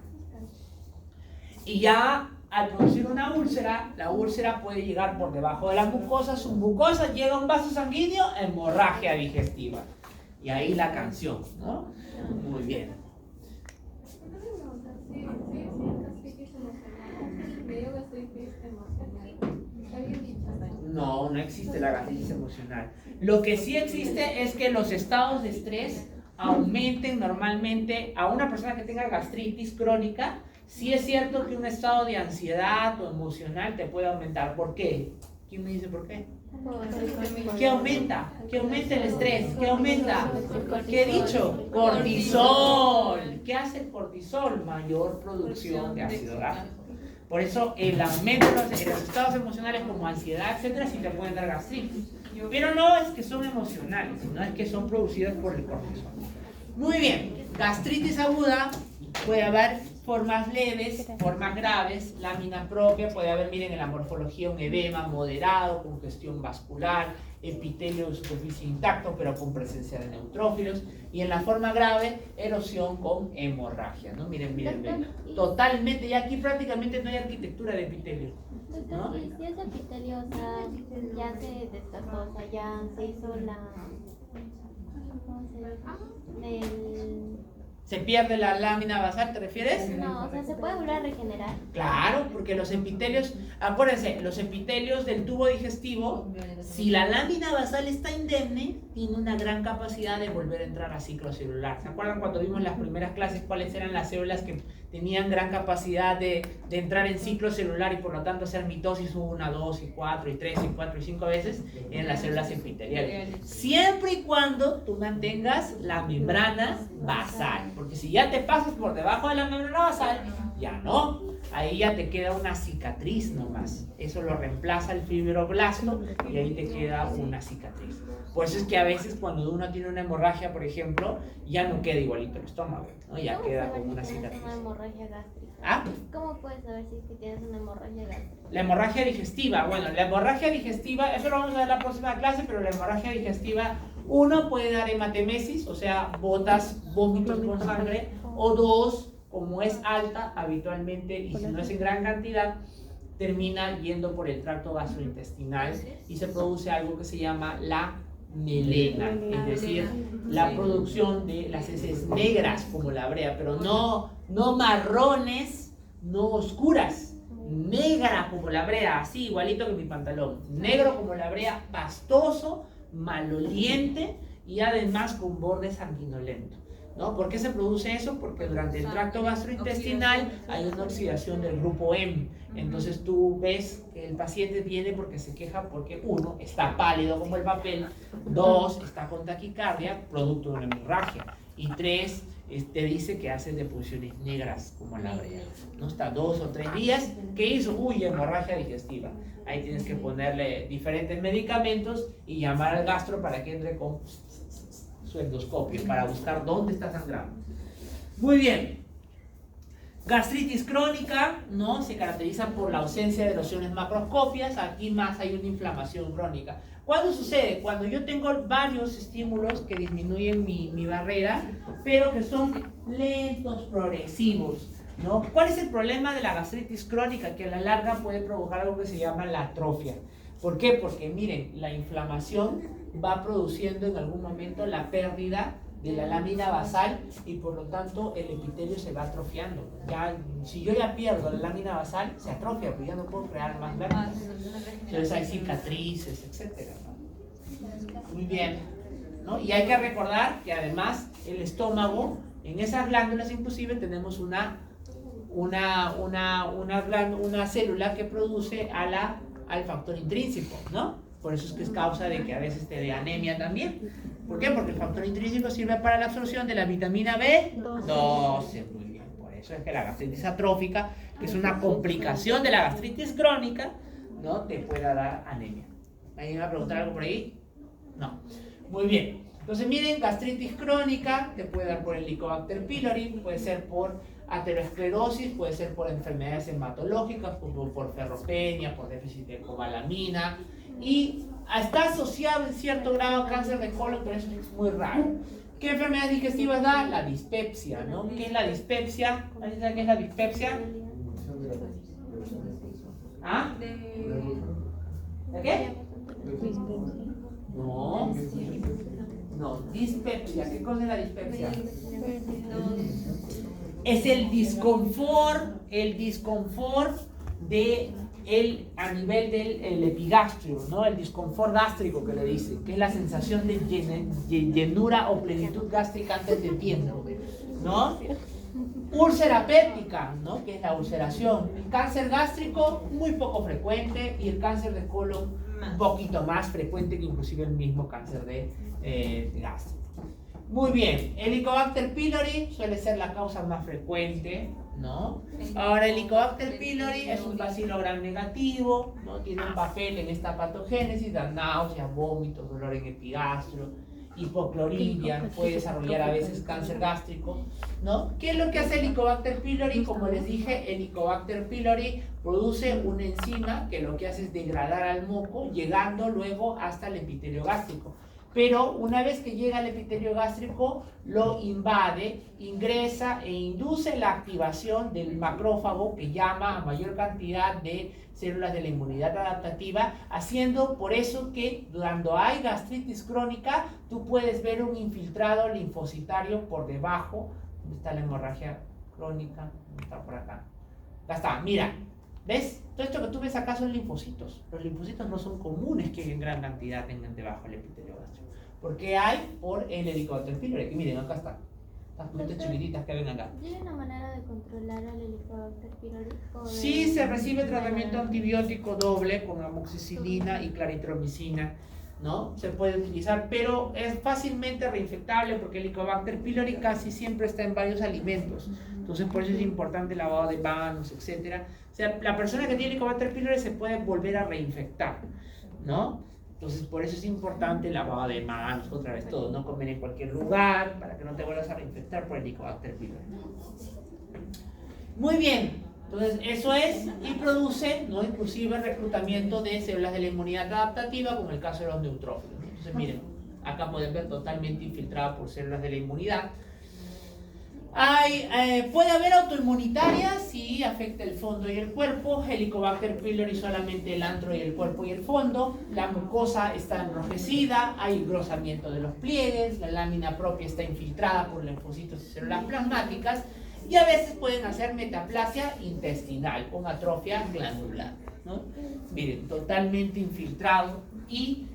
Y ya al producir una úlcera, la úlcera puede llegar por debajo de la mucosa, su mucosa llega a un vaso sanguíneo, hemorragia digestiva. Y ahí la canción, ¿no? Muy bien. No, no existe la gastritis emocional. Lo que sí existe es que los estados de estrés aumenten normalmente a una persona que tenga gastritis crónica. Sí es cierto que un estado de ansiedad o emocional te puede aumentar. ¿Por qué? ¿Quién me dice por qué? ¿Qué aumenta? ¿Qué aumenta el estrés? ¿Qué aumenta? ¿Qué he dicho? Cortisol. ¿Qué hace el cortisol? Mayor producción de ácido gástrico. Por eso el aumento de los estados emocionales como ansiedad, etcétera, sí te pueden dar gastritis. Pero no es que son emocionales, sino es que son producidas por el cortisol. Muy bien, gastritis aguda puede haber formas leves, formas graves, lámina propia, puede haber, miren en la morfología, un edema moderado, congestión vascular, epitelio de superficie intacto, pero con presencia de neutrófilos, y en la forma grave, erosión con hemorragia, ¿no? Miren, ven. Totalmente, ya aquí prácticamente no hay arquitectura de epitelio, ¿no? Y si ese epitelio, o sea, ya se desgastó, o sea, ya se hizo la... ¿Cómo se dice? ¿Se pierde la lámina basal, te refieres? No, o sea, se puede volver a regenerar. Claro, porque los epitelios, acuérdense, los epitelios del tubo digestivo, si la lámina basal está indemne, tiene una gran capacidad de volver a entrar a ciclo celular. ¿Se acuerdan cuando vimos en las primeras clases cuáles eran las células que tenían gran capacidad de entrar en ciclo celular y por lo tanto hacer mitosis 1, 2 y 4 y 3 y 4 y 5 veces en las células epiteliales? Siempre y cuando tú mantengas la membrana basal. Porque si ya te pasas por debajo de la membrana basal, ya no. Ahí ya te queda una cicatriz nomás. Eso lo reemplaza el fibroblasto y ahí te queda una cicatriz. Por eso es que a veces cuando uno tiene una hemorragia, por ejemplo, ya no queda igualito el estómago, ¿no? Ya queda como una cicatriz. Una hemorragia gástrica. ¿Ah? ¿Cómo puedes saber si es que tienes una hemorragia gástrica? La hemorragia digestiva. Bueno, la hemorragia digestiva, eso lo vamos a ver en la próxima clase, pero la hemorragia digestiva, uno puede dar hematemesis, o sea, botas, vómitos con sangre, o dos, como es alta habitualmente y si no es en gran cantidad, termina yendo por el tracto gastrointestinal y se produce algo que se llama la melena, es decir, la producción de las heces negras como la brea, pero no marrones, no oscuras, negra como la brea, así igualito que mi pantalón, negro como la brea, pastoso, maloliente y además con borde sanguinolento. ¿No? ¿Por qué se produce eso? Porque durante el tracto gastrointestinal hay una oxidación del grupo M. Entonces tú ves que el paciente viene porque se queja porque uno, está pálido como el papel, dos, está con taquicardia, producto de una hemorragia, y tres, te dice que hace deposiciones negras como la brea, ¿no? Está 2 o 3 días. ¿Qué hizo? Uy, hemorragia digestiva. Ahí tienes que ponerle diferentes medicamentos y llamar al gastro para que entre con su endoscopio para buscar dónde está sangrando. Muy bien. Gastritis crónica, ¿no? Se caracteriza por la ausencia de lesiones macroscopias. Aquí más hay una inflamación crónica. ¿Cuándo sucede? Cuando yo tengo varios estímulos que disminuyen mi barrera, pero que son lentos, progresivos, ¿no? ¿Cuál es el problema de la gastritis crónica? Que a la larga puede provocar algo que se llama la atrofia. ¿Por qué? Porque miren, la inflamación va produciendo en algún momento la pérdida de la lámina basal y por lo tanto el epitelio se va atrofiando. Ya, si yo ya pierdo la lámina basal, se atrofia, pues ya no puedo crear más glándulas. Entonces hay cicatrices, etc., ¿no? Muy bien, ¿no? Y hay que recordar que además el estómago, en esas glándulas inclusive tenemos una célula que produce al factor intrínseco, ¿no? Por eso es que es causa de que a veces te dé anemia también. ¿Por qué? Porque el factor intrínseco sirve para la absorción de la vitamina B12. Muy bien. Por eso es que la gastritis atrófica, que es una complicación de la gastritis crónica, ¿no? Te pueda dar anemia. ¿Alguien va a preguntar algo por ahí? No. Muy bien. Entonces miren, gastritis crónica te puede dar por Helicobacter pylori, puede ser por aterosclerosis, puede ser por enfermedades hematológicas, como por ferropenia, por déficit de cobalamina, y está asociado en cierto grado a cáncer de colon, pero eso es muy raro. ¿Qué enfermedades digestivas da? La dispepsia, ¿no? ¿Qué es la dispepsia? ¿Alguien sabe qué es la dispepsia? ¿Ah? ¿De qué? No, dispepsia. ¿Qué cosa es la dispepsia? Es el disconfort a nivel del epigastrio, ¿no? El disconfort gástrico que le dicen, que es la sensación de llenura o plenitud gástrica antes de tiempo, ¿no? Úlcera péptica, ¿no? Que es la ulceración. El cáncer gástrico, muy poco frecuente, y el cáncer de colon, un poquito más frecuente que inclusive el mismo cáncer de gástrico. Muy bien, Helicobacter pylori suele ser la causa más frecuente, ¿no? Ahora, el Helicobacter pylori es un bacilo gram negativo, ¿no? Tiene un papel en esta patogénesis, da náuseas, vómitos, dolor en epigastrio, hipocloridia, puede desarrollar a veces cáncer gástrico, ¿no? ¿Qué es lo que hace el Helicobacter pylori? Como les dije, el Helicobacter pylori produce una enzima que lo que hace es degradar al moco, llegando luego hasta el epitelio gástrico. Pero una vez que llega al epitelio gástrico, lo invade, ingresa e induce la activación del macrófago, que llama a mayor cantidad de células de la inmunidad adaptativa, haciendo por eso que cuando hay gastritis crónica, tú puedes ver un infiltrado linfocitario por debajo. ¿Dónde está la hemorragia crónica? Está por acá. Ya está, mira. ¿Ves? Todo esto que tú ves acá son linfocitos. Los linfocitos no son comunes que en gran cantidad tengan debajo del epitelio gástrico. ¿Por qué hay? Por el Helicobacter pylori. Que miren, acá están. Estas puntas chiquititas que ven acá. ¿Tiene una manera de controlar al Helicobacter pylori? Sí, se recibe tratamiento antibiótico doble con amoxicilina y claritromicina, ¿no? Se puede utilizar, pero es fácilmente reinfectable porque el Helicobacter pylori casi siempre está en varios alimentos. Entonces, por eso es importante el lavado de manos, etc. O sea, la persona que tiene Helicobacter pylori se puede volver a reinfectar, ¿no? Entonces, por eso es importante el lavado de manos, otra vez todo, no comer en cualquier lugar para que no te vuelvas a reinfectar por el Helicobacter pylori. Muy bien, entonces eso es y produce, ¿no? Inclusive el reclutamiento de células de la inmunidad adaptativa, como el caso de los neutrófilos. Entonces, miren, acá pueden ver totalmente infiltrado por células de la inmunidad. Puede haber autoinmunitaria si afecta el fondo y el cuerpo. Helicobacter pylori solamente el antro y el cuerpo y el fondo. La mucosa está enrojecida, hay engrosamiento de los pliegues, la lámina propia está infiltrada por linfocitos y células plasmáticas, y a veces pueden hacer metaplasia intestinal con atrofia glandular, ¿no? Miren, totalmente infiltrado, y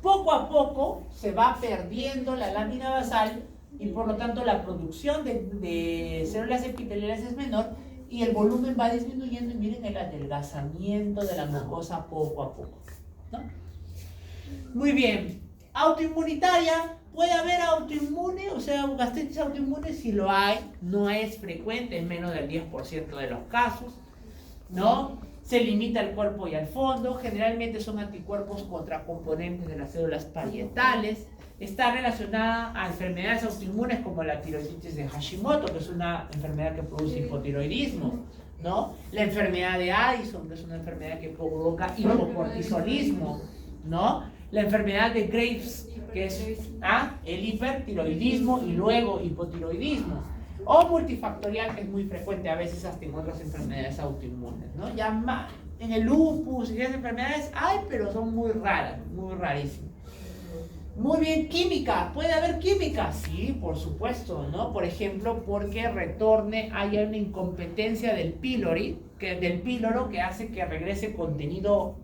poco a poco se va perdiendo la lámina basal y por lo tanto la producción de células epiteliales es menor y el volumen va disminuyendo, y miren el adelgazamiento de la mucosa poco a poco, ¿no? Muy bien. Autoinmunitaria, puede haber autoinmune, o sea, gastritis autoinmune, si lo hay, no es frecuente, es menos del 10% de los casos, ¿no? Se limita al cuerpo y al fondo, generalmente son anticuerpos contra componentes de las células parietales, está relacionada a enfermedades autoinmunes como la tiroiditis de Hashimoto, que es una enfermedad que produce hipotiroidismo, ¿no? La enfermedad de Addison, que es una enfermedad que provoca hipocortisolismo, ¿no? La enfermedad de Graves, que es el hipertiroidismo y luego hipotiroidismo. O multifactorial, que es muy frecuente a veces hasta en otras enfermedades autoinmunes, ¿no? Ya más, en el lupus y esas enfermedades hay, pero son muy raras, muy rarísimas. Muy bien, química. ¿Puede haber química? Sí, por supuesto, ¿no? Por ejemplo, porque haya una incompetencia del píloro que hace que regrese contenido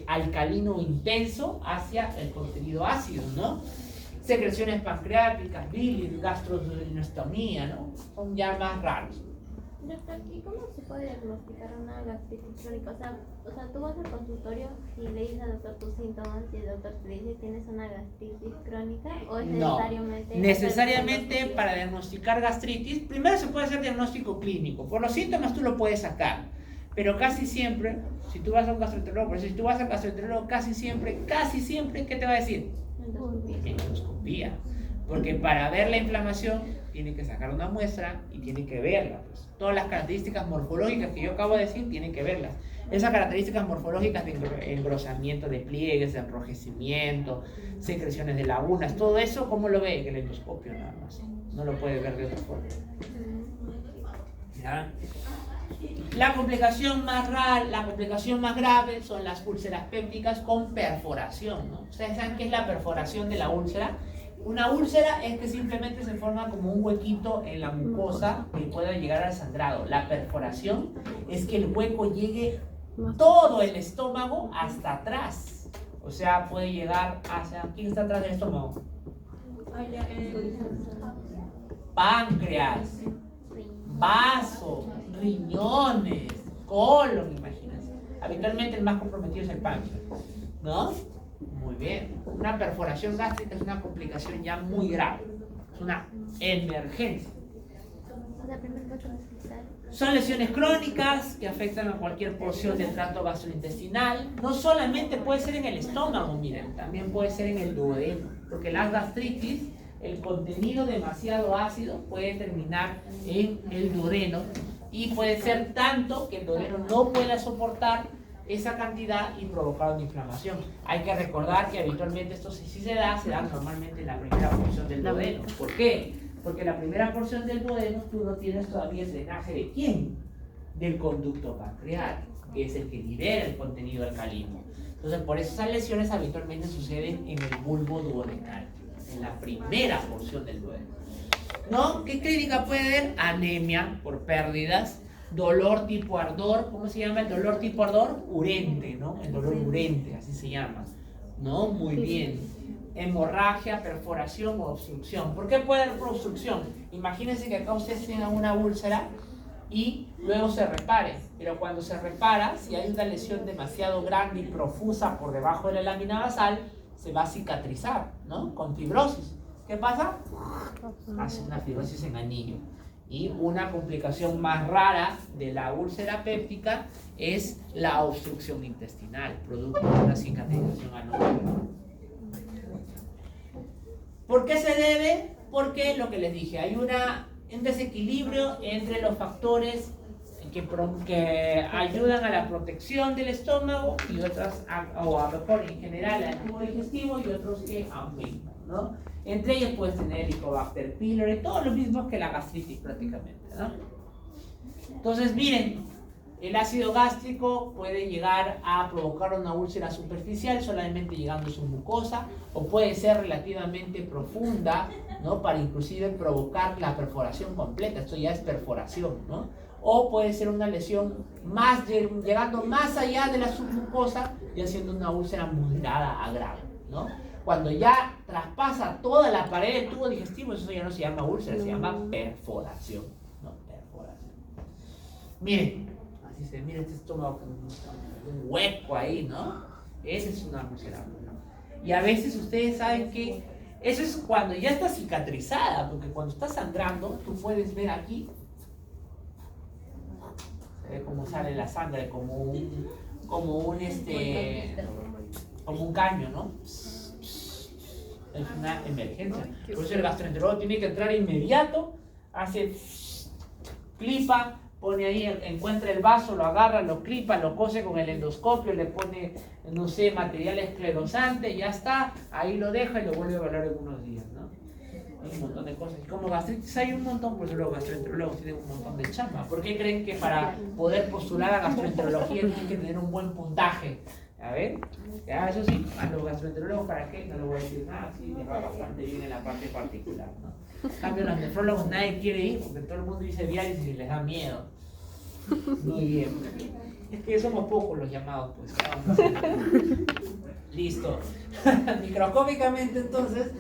alcalino intenso hacia el contenido ácido, ¿no? Secreciones pancreáticas, bilis, gastroduodenostomía, ¿no? Son ya más raros. Doctor, ¿y cómo se puede diagnosticar una gastritis crónica? O sea, tú vas al consultorio y le dices al doctor tus síntomas y el doctor te dice tienes una gastritis crónica o es necesariamente para diagnosticar gastritis, primero se puede hacer diagnóstico clínico. Por los síntomas tú lo puedes sacar, pero casi siempre, si tú vas a un gastroenterólogo, casi siempre, ¿qué te va a decir? Endoscopía. Porque para ver la inflamación tiene que sacar una muestra y tiene que verla. Pues. Todas las características morfológicas que yo acabo de decir, tienen que verlas. Esas características morfológicas de engrosamiento de pliegues, de enrojecimiento, secreciones de lagunas, todo eso, ¿cómo lo ve? En el endoscopio nada más. No lo puede ver de otra forma. ¿Ya? La complicación más rara, la complicación más grave son las úlceras pépticas con perforación, ¿no? ¿Ustedes saben qué es la perforación de la úlcera? Una úlcera es que simplemente se forma como un huequito en la mucosa que pueda llegar al sangrado. La perforación es que el hueco llegue todo el estómago hasta atrás. O sea, puede llegar hacia... ¿Quién está atrás del estómago? Páncreas, vaso, riñones, colon, imagínense. Habitualmente el más comprometido es el páncreas, ¿no? Muy bien. Una perforación gástrica es una complicación ya muy grave. Es una emergencia. Son lesiones crónicas que afectan a cualquier porción del tracto gastrointestinal. No solamente puede ser en el estómago, miren, también puede ser en el duodeno. Porque las gastritis, el contenido demasiado ácido puede terminar en el duodeno y puede ser tanto que el duodeno no pueda soportar esa cantidad y provocar una inflamación. Hay que recordar que habitualmente esto si se da normalmente en la primera porción del duodeno. ¿Por qué? Porque la primera porción del duodeno tú no tienes todavía el drenaje ¿de quién? Del conducto pancreático, que es el que libera el contenido alcalino. Entonces, por eso esas lesiones habitualmente suceden en el bulbo duodenal, en la primera porción del duodeno. ¿No? ¿Qué clínica puede haber? Anemia por pérdidas, dolor tipo ardor. ¿Cómo se llama el dolor tipo ardor? Urente, ¿no? El dolor urente, así se llama, ¿no? Muy bien. Hemorragia, perforación o obstrucción. ¿Por qué puede haber obstrucción? Imagínense que acá ustedes tengan una úlcera y luego se repare, pero cuando se repara, si hay una lesión demasiado grande y profusa por debajo de la lámina basal, se va a cicatrizar, ¿no? Con fibrosis. ¿Qué pasa? Hace una fibrosis en anillo. Y una complicación más rara de la úlcera péptica es la obstrucción intestinal, producto de una cicatrización anómala. ¿Por qué se debe? Porque lo que les dije, hay un desequilibrio entre los factores que ayudan a la protección del estómago y otras, o a mejor en general al tubo digestivo y otros que aumentan, ¿no? Entre ellos puedes tener el Helicobacter pylori, todos los mismos que la gastritis prácticamente, ¿no? Entonces, miren, el ácido gástrico puede llegar a provocar una úlcera superficial solamente llegando a su mucosa, o puede ser relativamente profunda, ¿no? Para inclusive provocar la perforación completa. Esto ya es perforación, ¿no? O puede ser una lesión llegando más allá de la submucosa y haciendo una úlcera moderada a grave, ¿no? Cuando ya traspasa toda la pared del tubo digestivo, eso ya no se llama úlcera, se llama perforación, ¿no? Perforación. Miren, así se mira este estómago con un hueco ahí, ¿no? Esa es una úlcera, ¿no? Y a veces ustedes saben que eso es cuando ya está cicatrizada, porque cuando está sangrando, tú puedes ver aquí, se ve cómo sale la sangre, como un caño, ¿no? Es una emergencia. Por eso el gastroenterólogo tiene que entrar inmediato, hace clipa, pone ahí, encuentra el vaso, lo agarra, lo clipa, lo cose con el endoscopio, le pone, no sé, material esclerosante, ya está, ahí lo deja y lo vuelve a evaluar en unos días, ¿no? Hay un montón de cosas. Y como gastritis hay un montón, por eso los gastroenterólogos tienen un montón de chamba. ¿Por qué creen que para poder postular a gastroenterología tienen que tener un buen puntaje? A ver, ya eso sí, a los gastroenterólogos, ¿para qué? No les voy a decir nada, sí, les va bastante bien en la parte particular, ¿no? En cambio, los nefrólogos nadie quiere ir porque todo el mundo dice diálisis y les da miedo. Muy bien. Es que somos pocos los llamados, pues. Listo. Microscópicamente, entonces,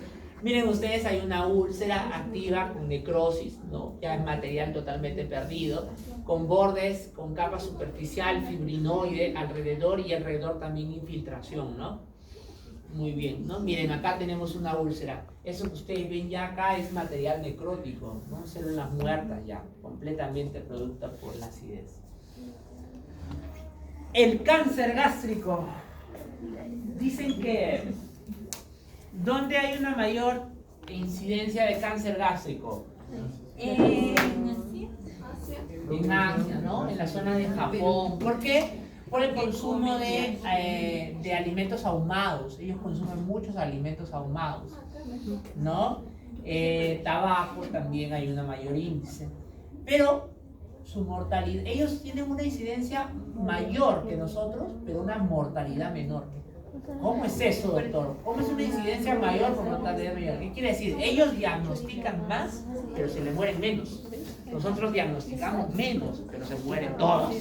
miren ustedes, hay una úlcera activa con necrosis, ¿no? Ya es material totalmente perdido, con bordes, con capa superficial, fibrinoide alrededor y alrededor también infiltración, ¿no? Muy bien, ¿no? Miren, acá tenemos una úlcera. Eso que ustedes ven ya acá es material necrótico, ¿no? Células muertas ya, completamente producto por la acidez. El cáncer gástrico. Dicen que ¿dónde hay una mayor incidencia de cáncer gástrico? En Asia, ¿no? En la zona de Japón. ¿Por qué? Por el consumo de alimentos ahumados. Ellos consumen muchos alimentos ahumados, ¿no? Tabaco también hay una mayor índice. Pero su mortalidad, ellos tienen una incidencia mayor que nosotros, pero una mortalidad menor. ¿Cómo es eso, doctor? ¿Cómo es una incidencia mayor por mortalidad menor? ¿Qué quiere decir? Ellos diagnostican más, pero se le mueren menos. Nosotros diagnosticamos menos, pero se mueren todos.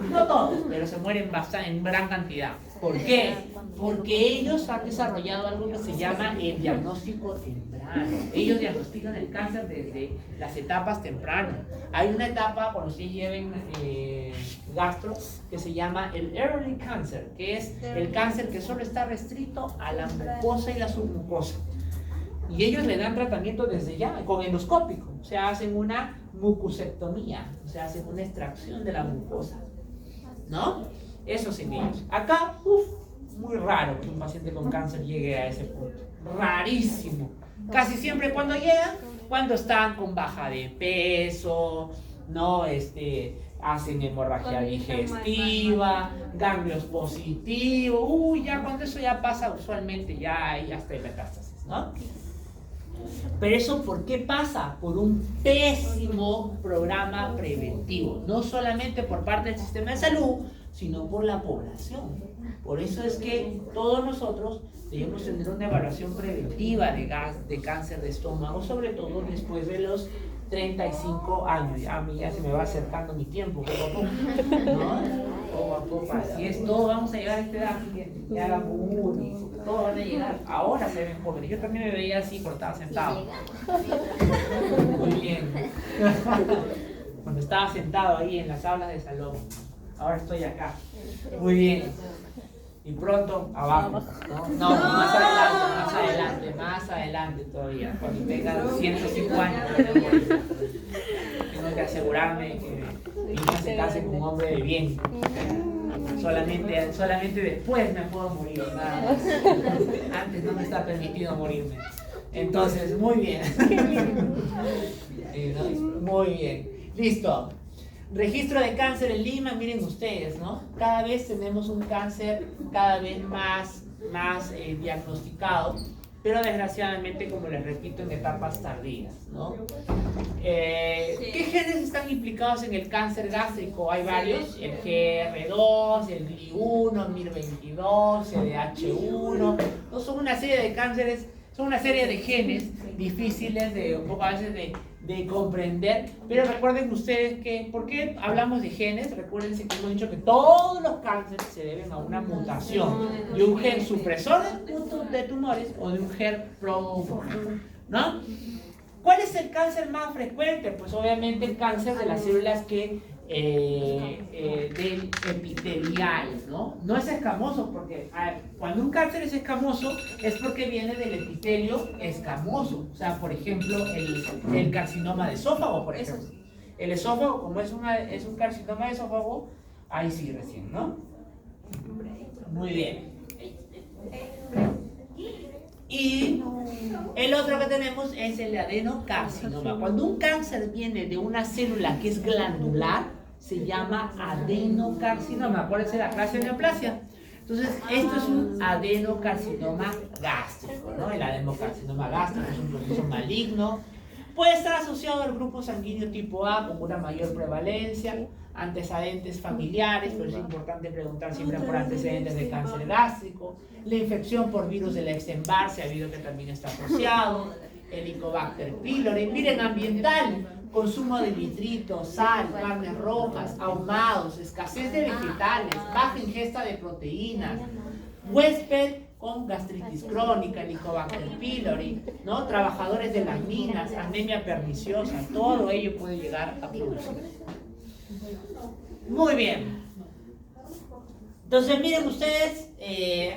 No todos, pero se mueren bastante, en gran cantidad. ¿Por qué? Porque ellos han desarrollado algo que se llama el diagnóstico temprano. Ellos diagnostican el cáncer desde las etapas tempranas. Hay una etapa, cuando ustedes lleven gastro, que se llama el early cancer, que es el cáncer que solo está restricto a la mucosa y la submucosa. Y ellos le dan tratamiento desde ya, con endoscópico. O sea, hacen una mucosectomía, o sea, hacen una extracción de la mucosa, ¿no? Eso sin ellos. Acá, muy raro que un paciente con cáncer llegue a ese punto. Rarísimo. Casi siempre cuando llegan, cuando están con baja de peso, ¿no? Hacen hemorragia digestiva, ganglios positivos. Ya cuando eso ya pasa, usualmente ya hay hasta metástasis, ¿no? Pero eso, ¿por qué pasa? Por un pésimo programa preventivo, no solamente por parte del sistema de salud, sino por la población. Por eso es que todos nosotros debemos tener una evaluación preventiva de cáncer de estómago, sobre todo después de los 35 años. Ya a mí ya se me va acercando mi tiempo, poco a poco, ¿no? Poco a poco, así es, todos vamos a llegar a esta edad, ya era muy, todos van a llegar, ahora se ven jóvenes. Yo también me veía así porque estaba sentado. Muy bien. Cuando estaba sentado ahí en las aulas de salón, ahora estoy acá. Muy bien. Y pronto abajo, ¿no? No, más adelante todavía, cuando tenga 105 años. Tengo que asegurarme que mi hija se case con un hombre de bien. Solamente después me puedo morir, nada más. Antes no me está permitido morirme. Entonces, muy bien. Muy bien. Listo. Registro de cáncer en Lima, miren ustedes, ¿no? Cada vez tenemos un cáncer cada vez más diagnosticado, pero desgraciadamente, como les repito, en etapas tardías, ¿no? ¿Qué genes están implicados en el cáncer gástrico? Hay varios, el GR2, el GLI1, MIR22, CDH1, ¿no? Son una serie de cánceres, son una serie de genes difíciles de un poco a veces de comprender, pero recuerden ustedes que, ¿por qué hablamos de genes? Recuérdense que hemos dicho que todos los cánceres se deben a una mutación de un gen supresor de tumores o de un gen promotor, ¿no? ¿Cuál es el cáncer más frecuente? Pues obviamente el cáncer de las células que del epitelial, ¿no? No es escamoso porque cuando un cáncer es escamoso es porque viene del epitelio escamoso. O sea, por ejemplo, el carcinoma de esófago, por ejemplo. El esófago, como es un carcinoma de esófago, ahí sí recién, ¿no? Muy bien. Y el otro que tenemos es el adenocarcinoma. Cuando un cáncer viene de una célula que es glandular, se llama adenocarcinoma. Acuérdense de la clase de neoplasia. Entonces, esto es un adenocarcinoma gástrico, ¿no? El adenocarcinoma gástrico es un proceso maligno. Puede estar asociado al grupo sanguíneo tipo A con una mayor prevalencia, antecedentes familiares, pero es importante preguntar siempre por antecedentes de cáncer gástrico. La infección por virus de la Epstein-Barr se ha habido que también está asociado. Helicobacter pylori. Miren, ambiental, consumo de nitritos, sal, carnes rojas, ahumados, escasez de vegetales, baja ingesta de proteínas, huésped con gastritis crónica, Helicobacter pylori, ¿no? Trabajadores de las minas, anemia perniciosa, todo ello puede llegar a producir. Muy bien. Entonces, miren ustedes,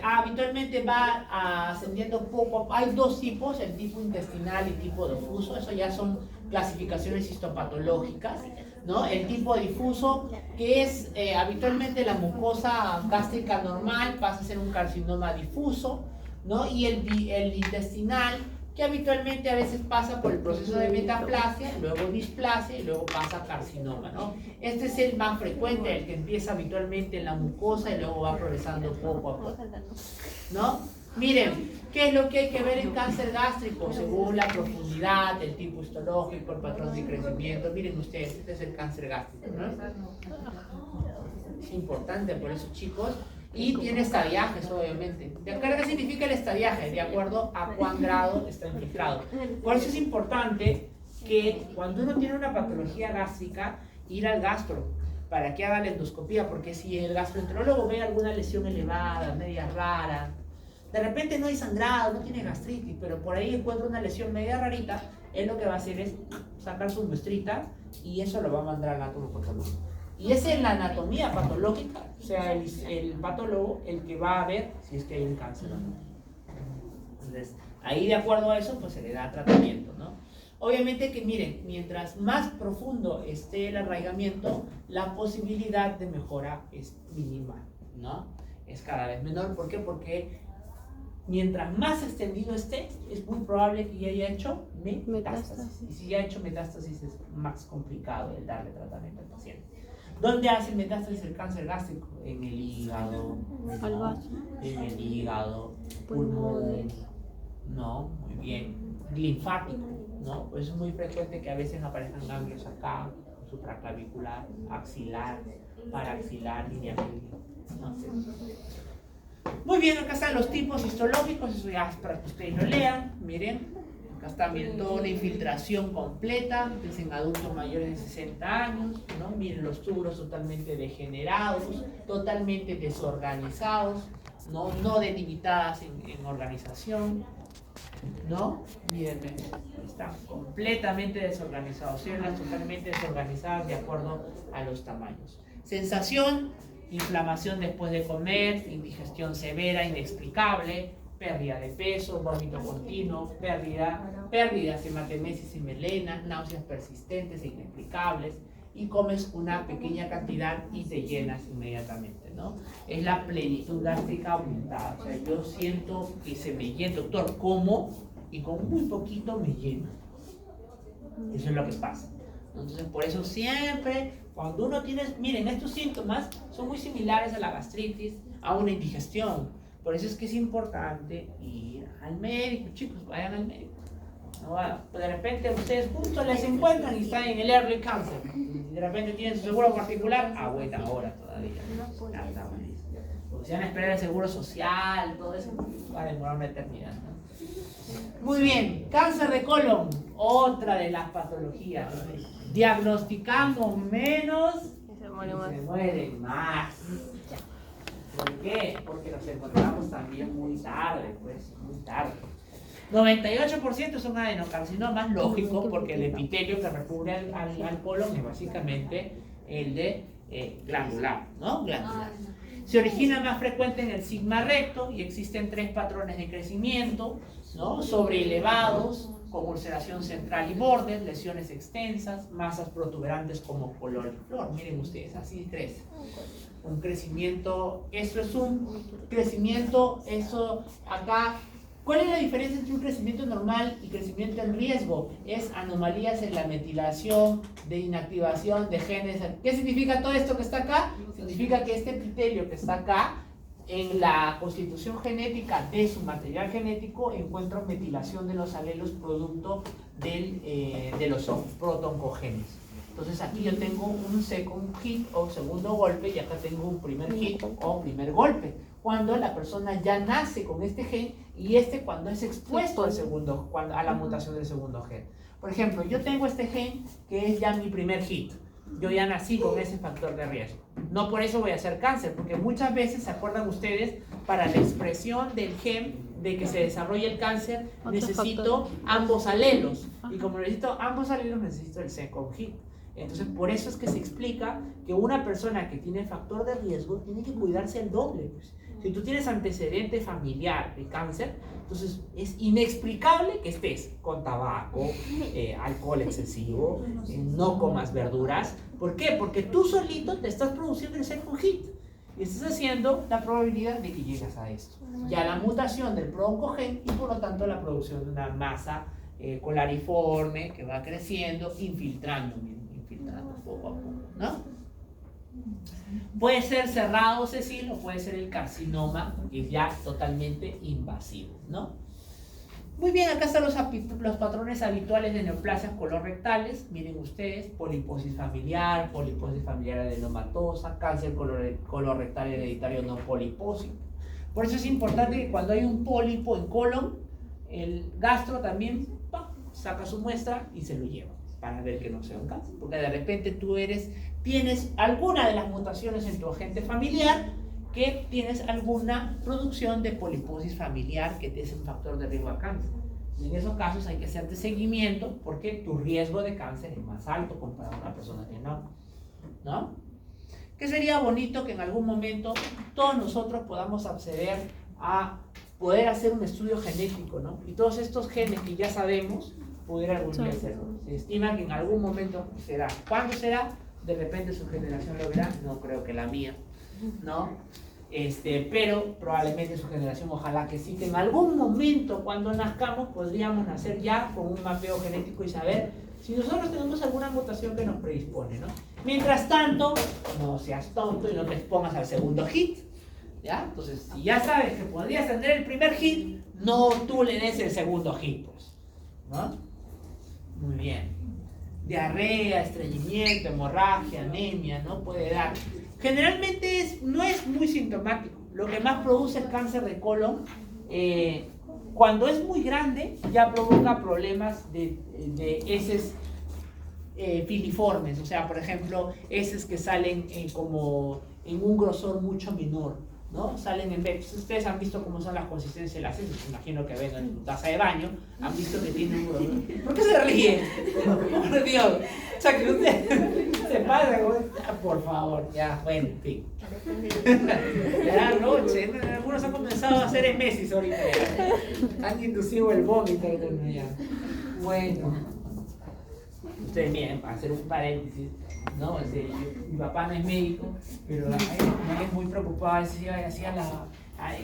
habitualmente va ascendiendo poco. Hay dos tipos, el tipo intestinal y tipo difuso. Eso ya son clasificaciones histopatológicas, ¿no? El tipo difuso, que es habitualmente la mucosa gástrica normal, pasa a ser un carcinoma difuso, ¿no? Y el intestinal, que habitualmente a veces pasa por el proceso de metaplasia, luego displasia y luego pasa a carcinoma, ¿no? Este es el más frecuente, el que empieza habitualmente en la mucosa y luego va progresando poco a poco, ¿no? Miren, ¿qué es lo que hay que ver en cáncer gástrico? Según la profundidad, el tipo histológico, el patrón de crecimiento. Miren ustedes, este es el cáncer gástrico, ¿no? Es importante por eso, chicos. Y tiene estadiajes, obviamente. ¿De acuerdo qué significa el estadiaje? De acuerdo a cuán grado está infiltrado. Por eso es importante que cuando uno tiene una patología gástrica, ir al gastro para que haga la endoscopía, porque si el gastroenterólogo ve alguna lesión elevada, media rara, de repente no hay sangrado, no tiene gastritis, pero por ahí encuentra una lesión media rarita, él lo que va a hacer es sacar su muestrita y eso lo va a mandar al anatomopatólogo. Y es en la anatomía patológica, o sea, el patólogo el que va a ver si es que hay un cáncer o no. Entonces, ahí de acuerdo a eso, pues se le da tratamiento, ¿no? Obviamente que miren, mientras más profundo esté el arraigamiento, la posibilidad de mejora es mínima, ¿no? Es cada vez menor. ¿Por qué? Porque mientras más extendido esté, es muy probable que ya haya hecho metástasis. Y si ya ha hecho metástasis, es más complicado el darle tratamiento al paciente. ¿Dónde hace metástasis el cáncer gástrico? En el hígado, ¿no? En el hígado, pulmón, ¿no? Muy bien. Linfático, ¿no? Pues es muy frecuente que a veces aparezcan ganglios acá, supraclavicular, axilar, paraxilar, línea media, ¿no? Muy bien, acá están los tipos histológicos, eso ya es para que ustedes lo lean, miren. Acá está bien, toda una infiltración completa, es en adultos mayores de 60 años, ¿no? Miren los túbulos totalmente degenerados, totalmente desorganizados, no delimitadas en organización, ¿no? Miren, están completamente desorganizados, células totalmente desorganizadas de acuerdo a los tamaños. Sensación, inflamación después de comer, indigestión severa, inexplicable, pérdida de peso, vómito continuo, pérdidas, hematemesis y melena, náuseas persistentes e inexplicables, y comes una pequeña cantidad y te llenas inmediatamente, ¿no? Es la plenitud gástrica aumentada. O sea, yo siento que se me llena, doctor, como y con muy poquito me lleno. Eso es lo que pasa. Entonces, por eso siempre, cuando uno tiene, miren, estos síntomas son muy similares a la gastritis, a una indigestión. Por eso es que es importante ir al médico, chicos, vayan al médico. No, de repente ustedes justo les encuentran y están en el early cancer. Y de repente tienen su seguro particular, a buena hora todavía. Porque si van a esperar el seguro social, todo eso, va a demorar una eternidad, ¿no? Muy bien, cáncer de colon, otra de las patologías. Diagnosticamos menos y se mueren más. ¿Por qué? Porque nos encontramos también muy tarde, pues, muy tarde. 98% son adenocarcinomas, lógico, porque el epitelio que recubre al colon es básicamente el de glandular, ¿no? Glandular. Se origina más frecuente en el sigma recto y existen 3 patrones de crecimiento, ¿no? Sobreelevados, con ulceración central y bordes, lesiones extensas, masas protuberantes como coliflor. Miren ustedes, así 3. Un crecimiento, eso es un crecimiento, eso acá. ¿Cuál es la diferencia entre un crecimiento normal y crecimiento en riesgo? Es anomalías en la metilación, de inactivación de genes. ¿Qué significa todo esto que está acá? Significa que este epitelio que está acá, en la constitución genética de su material genético, encuentra metilación de los alelos producto de los protoncogenes. Entonces aquí yo tengo un second hit o segundo golpe y acá tengo un primer hit o primer golpe. Cuando la persona ya nace con este gen y cuando es expuesto a la mutación del segundo gen. Por ejemplo, yo tengo este gen que es ya mi primer hit. Yo ya nací con ese factor de riesgo. No por eso voy a hacer cáncer, porque muchas veces, ¿se acuerdan ustedes? Para la expresión del gen de que se desarrolle el cáncer, necesito ambos alelos. Y como necesito ambos alelos, necesito el second hit. Entonces, por eso es que se explica que una persona que tiene factor de riesgo tiene que cuidarse el doble. Pues. Si tú tienes antecedente familiar de cáncer, entonces es inexplicable que estés con tabaco, alcohol excesivo, no comas verduras. ¿Por qué? Porque tú solito te estás produciendo el second hit y estás haciendo la probabilidad de que llegas a esto. Ya la mutación del broncogen y por lo tanto la producción de una masa colariforme que va creciendo, infiltrando poco a poco, ¿no? Puede ser cerrado, Cecil, o puede ser el carcinoma, que es ya totalmente invasivo, ¿no? Muy bien, acá están los patrones habituales de neoplasias colorectales. Miren ustedes, poliposis familiar adenomatosa, cáncer colorectal hereditario no polipósico. Por eso es importante que cuando hay un pólipo en colon, el gastro también saca su muestra y se lo lleva para ver que no sea un cáncer, porque de repente tú tienes alguna de las mutaciones en tu agente familiar, que tienes alguna producción de poliposis familiar que te es un factor de riesgo a cáncer. Y en esos casos hay que hacerte seguimiento porque tu riesgo de cáncer es más alto comparado a una persona que no. Que sería bonito que en algún momento todos nosotros podamos acceder a poder hacer un estudio genético, ¿no? Y todos estos genes que ya sabemos, poder algún día hacerlo. Se estima que en algún momento será. ¿Cuándo será? De repente su generación lo verá, no creo que la mía, ¿no? Pero probablemente su generación, ojalá que sí, que en algún momento cuando nazcamos podríamos nacer ya con un mapeo genético y saber si nosotros tenemos alguna mutación que nos predispone, ¿no? Mientras tanto, no seas tonto y no te expongas al segundo hit, ¿ya? Entonces, si ya sabes que podrías tener el primer hit, no tú le des el segundo hit, pues, ¿no? Muy bien. Diarrea, estreñimiento, hemorragia, anemia, ¿no? Puede dar. Generalmente no es muy sintomático. Lo que más produce el cáncer de colon, cuando es muy grande, ya provoca problemas de heces filiformes. O sea, por ejemplo, heces que salen como en un grosor mucho menor, ¿no? Salen en vez. Ustedes han visto cómo son las consistencias de las heces. Imagino que ven en tu taza de baño. Han visto que tiene un grosor. ¿Por qué se ríen? Por Dios. O sea, que usted se pasa. Por favor, ya, bueno, en fin. Ya noche. Algunos han comenzado a hacer emesis ahorita. Han inducido el vómito algunos ya. Bueno. Ustedes miren, para hacer un paréntesis, ¿no? Mi papá no es médico, pero me es muy preocupado.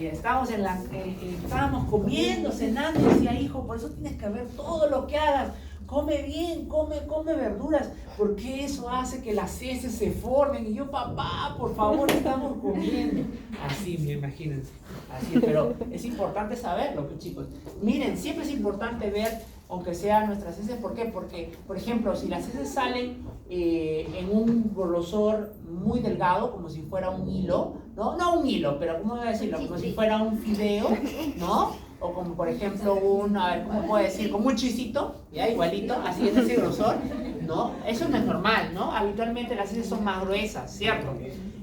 Estábamos comiendo, cenando, y decía, hijo, por eso tienes que ver todo lo que hagas. Come bien, come verduras, porque eso hace que las heces se formen. Y yo, papá, por favor, estamos comiendo. Así, me imagino. Así, pero es importante saberlo, pues, chicos. Miren, siempre es importante ver, aunque sean nuestras heces. ¿Por qué? Porque, por ejemplo, si las heces salen en un grosor muy delgado, como si fuera un hilo, no un hilo, pero ¿cómo voy a decirlo? Como si fuera un fideo, ¿no? O como por ejemplo ¿cómo puedo decir? Como un chisito, ya igualito, así en ese grosor, ¿no? Eso no es normal, ¿no? Habitualmente las heces son más gruesas, ¿cierto?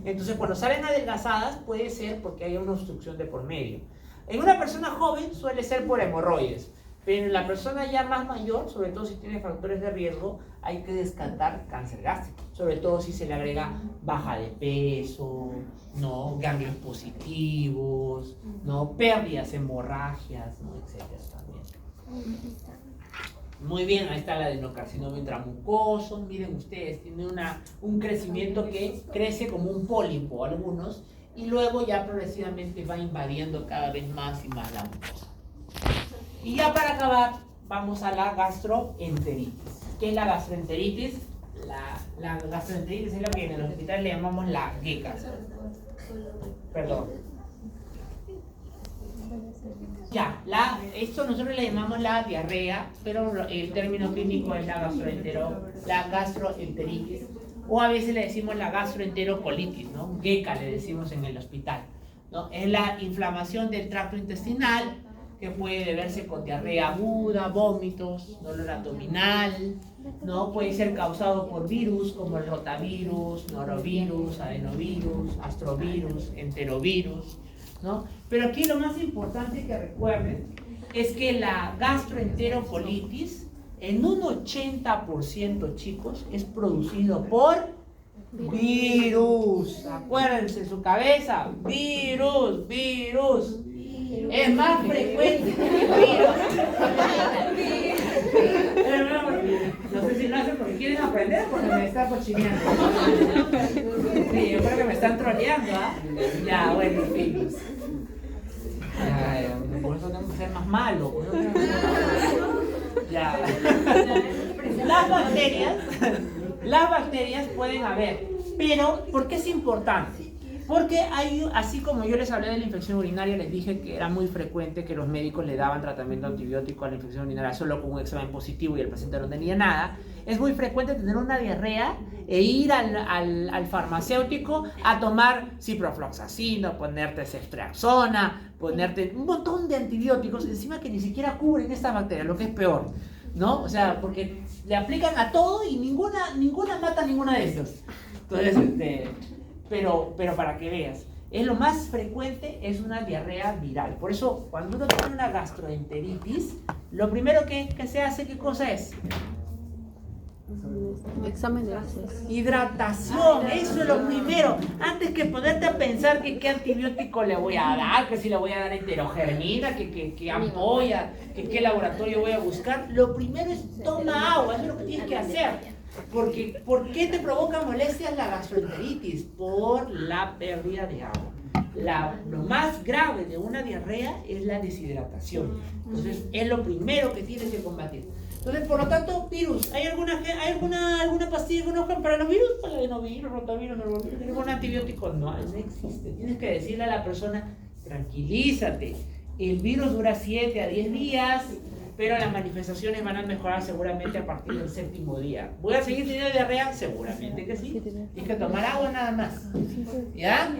Entonces cuando salen adelgazadas puede ser porque hay una obstrucción de por medio. En una persona joven suele ser por hemorroides. Pero en la persona ya más mayor, sobre todo si tiene factores de riesgo, hay que descartar cáncer gástrico, sobre todo si se le agrega baja de peso, ¿no? Ganglios positivos, ¿no? Pérdidas, hemorragias, ¿no? Etcétera también. Muy bien, ahí está el adenocarcinoma intramucoso. Miren ustedes, tiene un crecimiento que crece como un pólipo, algunos, y luego ya progresivamente va invadiendo cada vez más y más la mucosa. Y ya para acabar, vamos a la gastroenteritis. ¿Qué es la gastroenteritis? La gastroenteritis es lo que en el hospital le llamamos la GECA. Perdón. Ya, esto nosotros le llamamos la diarrea, pero el término clínico es la gastroenteritis. O a veces le decimos la gastroenterocolitis, ¿no? GECA le decimos en el hospital, ¿no? Es la inflamación del tracto intestinal, que puede deberse con diarrea aguda, vómitos, dolor abdominal, ¿no? Puede ser causado por virus como el rotavirus, norovirus, adenovirus, astrovirus, enterovirus, ¿no? Pero aquí lo más importante que recuerden es que la gastroenterocolitis en un 80%, chicos, es producido por virus. Acuérdense en su cabeza, virus. Es más frecuente que el virus. No sé si lo hacen porque quieren aprender o porque me están cochineando. Sí, yo creo que me están troleando, ¿ah? Ya, bueno, en fin. Ya, por eso tengo que ser más malo. Ya. Las bacterias pueden haber, pero ¿por qué es importante? Porque así como yo les hablé de la infección urinaria, les dije que era muy frecuente que los médicos le daban tratamiento antibiótico a la infección urinaria solo con un examen positivo y el paciente no tenía nada. Es muy frecuente tener una diarrea e ir al farmacéutico a tomar ciprofloxacino, ponerte ceftriaxona, ponerte un montón de antibióticos, encima que ni siquiera cubren esta bacteria, lo que es peor, ¿no? O sea, porque le aplican a todo y ninguna mata a ninguna de estas. Entonces, pero para que veas, es lo más frecuente es una diarrea viral. Por eso, cuando uno tiene una gastroenteritis, lo primero que se hace, ¿qué cosa es? Examen de gases. Hidratación, eso es lo primero. Antes que ponerte a pensar que qué antibiótico le voy a dar, que si le voy a dar enterogermina, que ampolla, que qué laboratorio voy a buscar, lo primero es toma agua, eso es lo que tienes que hacer. Porque, ¿por qué te provoca molestias la gastroenteritis? Por la pérdida de agua. Lo más grave de una diarrea es la deshidratación. Entonces, es lo primero que tienes que combatir. Entonces, por lo tanto, virus. ¿Hay alguna pastilla que conozcan para los virus? Para adenovirus, rotavirus, norovirus. ¿Hay algún antibiótico? No existe. Tienes que decirle a la persona, tranquilízate. El virus dura 7 a 10 días. Pero las manifestaciones van a mejorar seguramente a partir del 7º día. ¿Voy a seguir teniendo diarrea? Seguramente que sí. Tienes que tomar agua nada más. ¿Ya?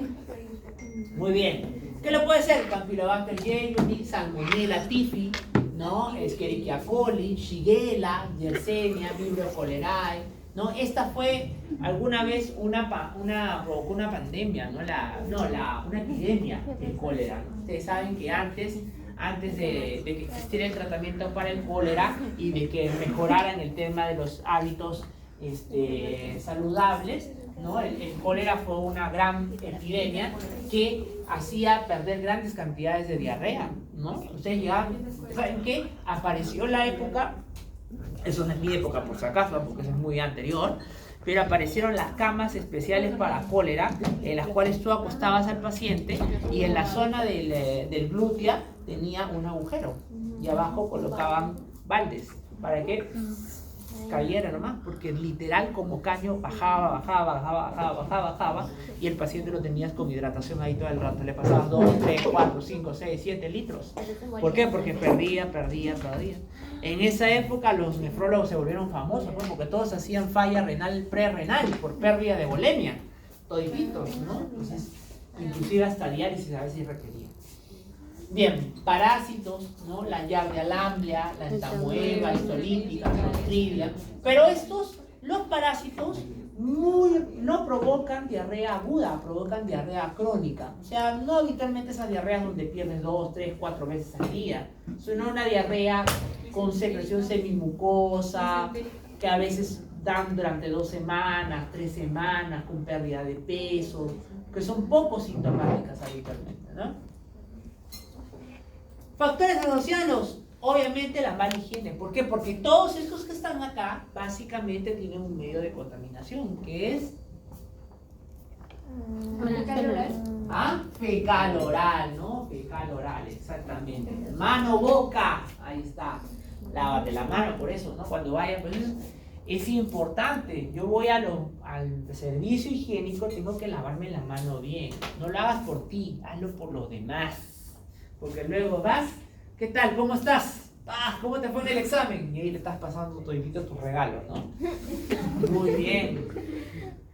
Muy bien. ¿Qué lo puede ser? Campylobacter jejuni, Salmonella typhi, ¿no? Escherichia coli, Shigella, Yersinia, Vibrio cholerae, ¿no? Esta fue alguna vez provocó una pandemia, una epidemia de cólera, ¿no? Ustedes saben que antes de que existiera el tratamiento para el cólera y de que mejoraran el tema de los hábitos saludables, ¿no? El cólera fue una gran epidemia que hacía perder grandes cantidades de diarrea, ¿no? Ustedes llegaban, ¿saben qué? Apareció la época, eso no es mi época por si acaso, porque eso es muy anterior, pero aparecieron las camas especiales para cólera, en las cuales tú acostabas al paciente y en la zona del glútea tenía un agujero y abajo colocaban baldes para que cayera nomás, porque literal como caño bajaba y el paciente lo tenías con hidratación ahí todo el rato, le pasabas 2, 3, 4, 5, 6, 7 litros. ¿Por qué? Porque perdía. En esa época los nefrólogos se volvieron famosos, ¿no? Porque todos hacían falla renal prerrenal por pérdida de volemia, todititos, ¿no? Entonces, inclusive hasta diálisis a veces requerían. Bien, parásitos, ¿no? La Yardia lamblia, la entamoeba, histolítica, clostridia. Pero estos Los parásitos no provocan diarrea aguda, provocan diarrea crónica. O sea, no habitualmente esas diarreas donde pierdes 2, 3, 4 veces al día, sino una diarrea con secreción semimucosa, que a veces dan durante 2 semanas, 3 semanas, con pérdida de peso, que son poco sintomáticas habitualmente, ¿no? Factores asociados, obviamente la mala higiene. ¿Por qué? Porque todos estos que están acá básicamente tienen un medio de contaminación, que es fecal oral, ¿no? Fecal oral, exactamente. Mano, boca, ahí está. Lávate la mano, por eso, ¿no? Cuando vayas, pues es importante. Yo voy al servicio higiénico, tengo que lavarme la mano bien. No lo hagas por ti, hazlo por los demás. Porque luego vas, ¿qué tal? ¿Cómo estás? ¿Cómo te fue en el examen? Y ahí le estás pasando todititos tus regalos, ¿no? Muy bien.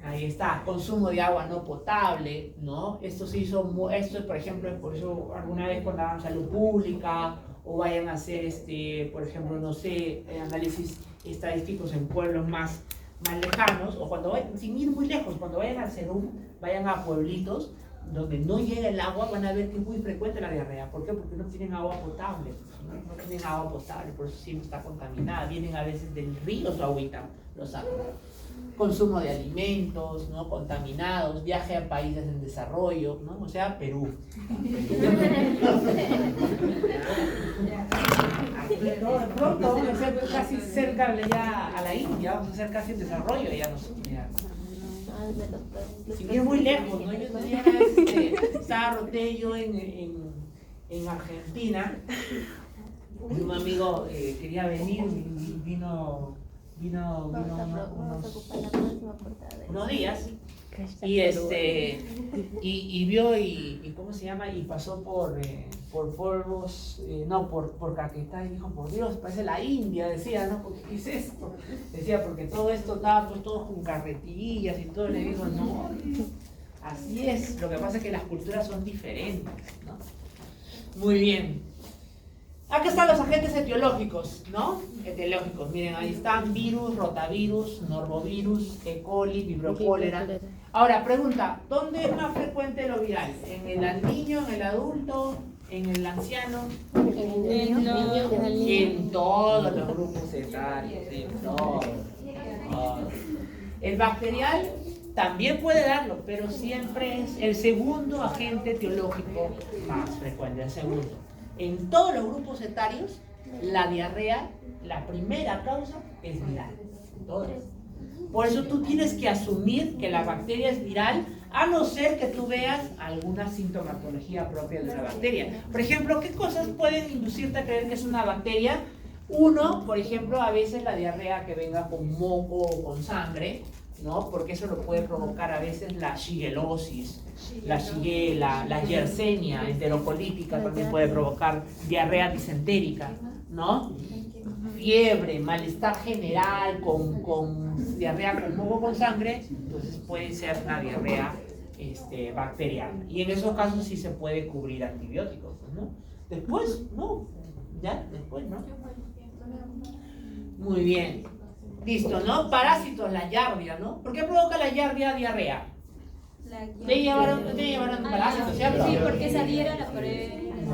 Ahí está. Consumo de agua no potable, ¿no? Esto se hizo, esto por ejemplo, por eso alguna vez cuando hagan salud pública o vayan a hacer, por ejemplo, no sé, análisis estadísticos en pueblos más lejanos, o cuando vayan, sin ir muy lejos, cuando vayan al CERUM, vayan a pueblitos donde no llega el agua, van a ver que es muy frecuente la diarrea. ¿Por qué? Porque no tienen agua potable, no tienen agua potable, por eso siempre está contaminada. Vienen a veces del río su agüita, lo sacan. Consumo de alimentos, ¿no? Contaminados, viaje a países en desarrollo, ¿no? O sea, Perú. Pronto vamos a ser casi cerca ya a la India, vamos a ser casi en desarrollo ya sin ir muy lejos, ¿no? Yo tenía estaba rotello en Argentina y un amigo quería venir, vino unos días y vio y ¿cómo se llama? Y pasó por polvos, por Caquetá y dijo, por Dios, parece la India, decía, ¿no? Porque ¿qué es esto? Decía, porque todo esto estaba pues todos con carretillas y todo, le digo, no, así es, lo que pasa es que las culturas son diferentes, ¿no? Muy bien. Acá están los agentes etiológicos, ¿no? Etiológicos, miren, ahí están virus, rotavirus, normovirus, E. coli, vibrio cólera. Ahora, pregunta, ¿dónde es más frecuente lo viral? ¿En el niño, en el adulto, en el anciano? En todos los grupos etarios, en todos. El bacterial también puede darlo, pero siempre es el segundo agente etiológico más frecuente, el segundo. En todos los grupos etarios, la diarrea, la primera causa es viral. Todas. Por eso tú tienes que asumir que la bacteria es viral, a no ser que tú veas alguna sintomatología propia de una bacteria. Por ejemplo, ¿qué cosas pueden inducirte a creer que es una bacteria? Uno, por ejemplo, a veces la diarrea que venga con moco o con sangre, ¿no? Porque eso lo puede provocar a veces la shigelosis, la shigella, la yersenia enterocolítica también puede provocar diarrea disentérica, ¿no? Fiebre, malestar general con diarrea con moco con sangre, entonces puede ser una diarrea bacteriana. Y en esos casos sí se puede cubrir antibióticos, ¿no? Después, no, ya, después, ¿no? Muy bien. Listo, ¿no? Parásitos, la yardia, ¿no? ¿Por qué provoca la yardia diarrea? Te llevaron parásitos, ¿cierto? Sí, porque se adhiere a la pared.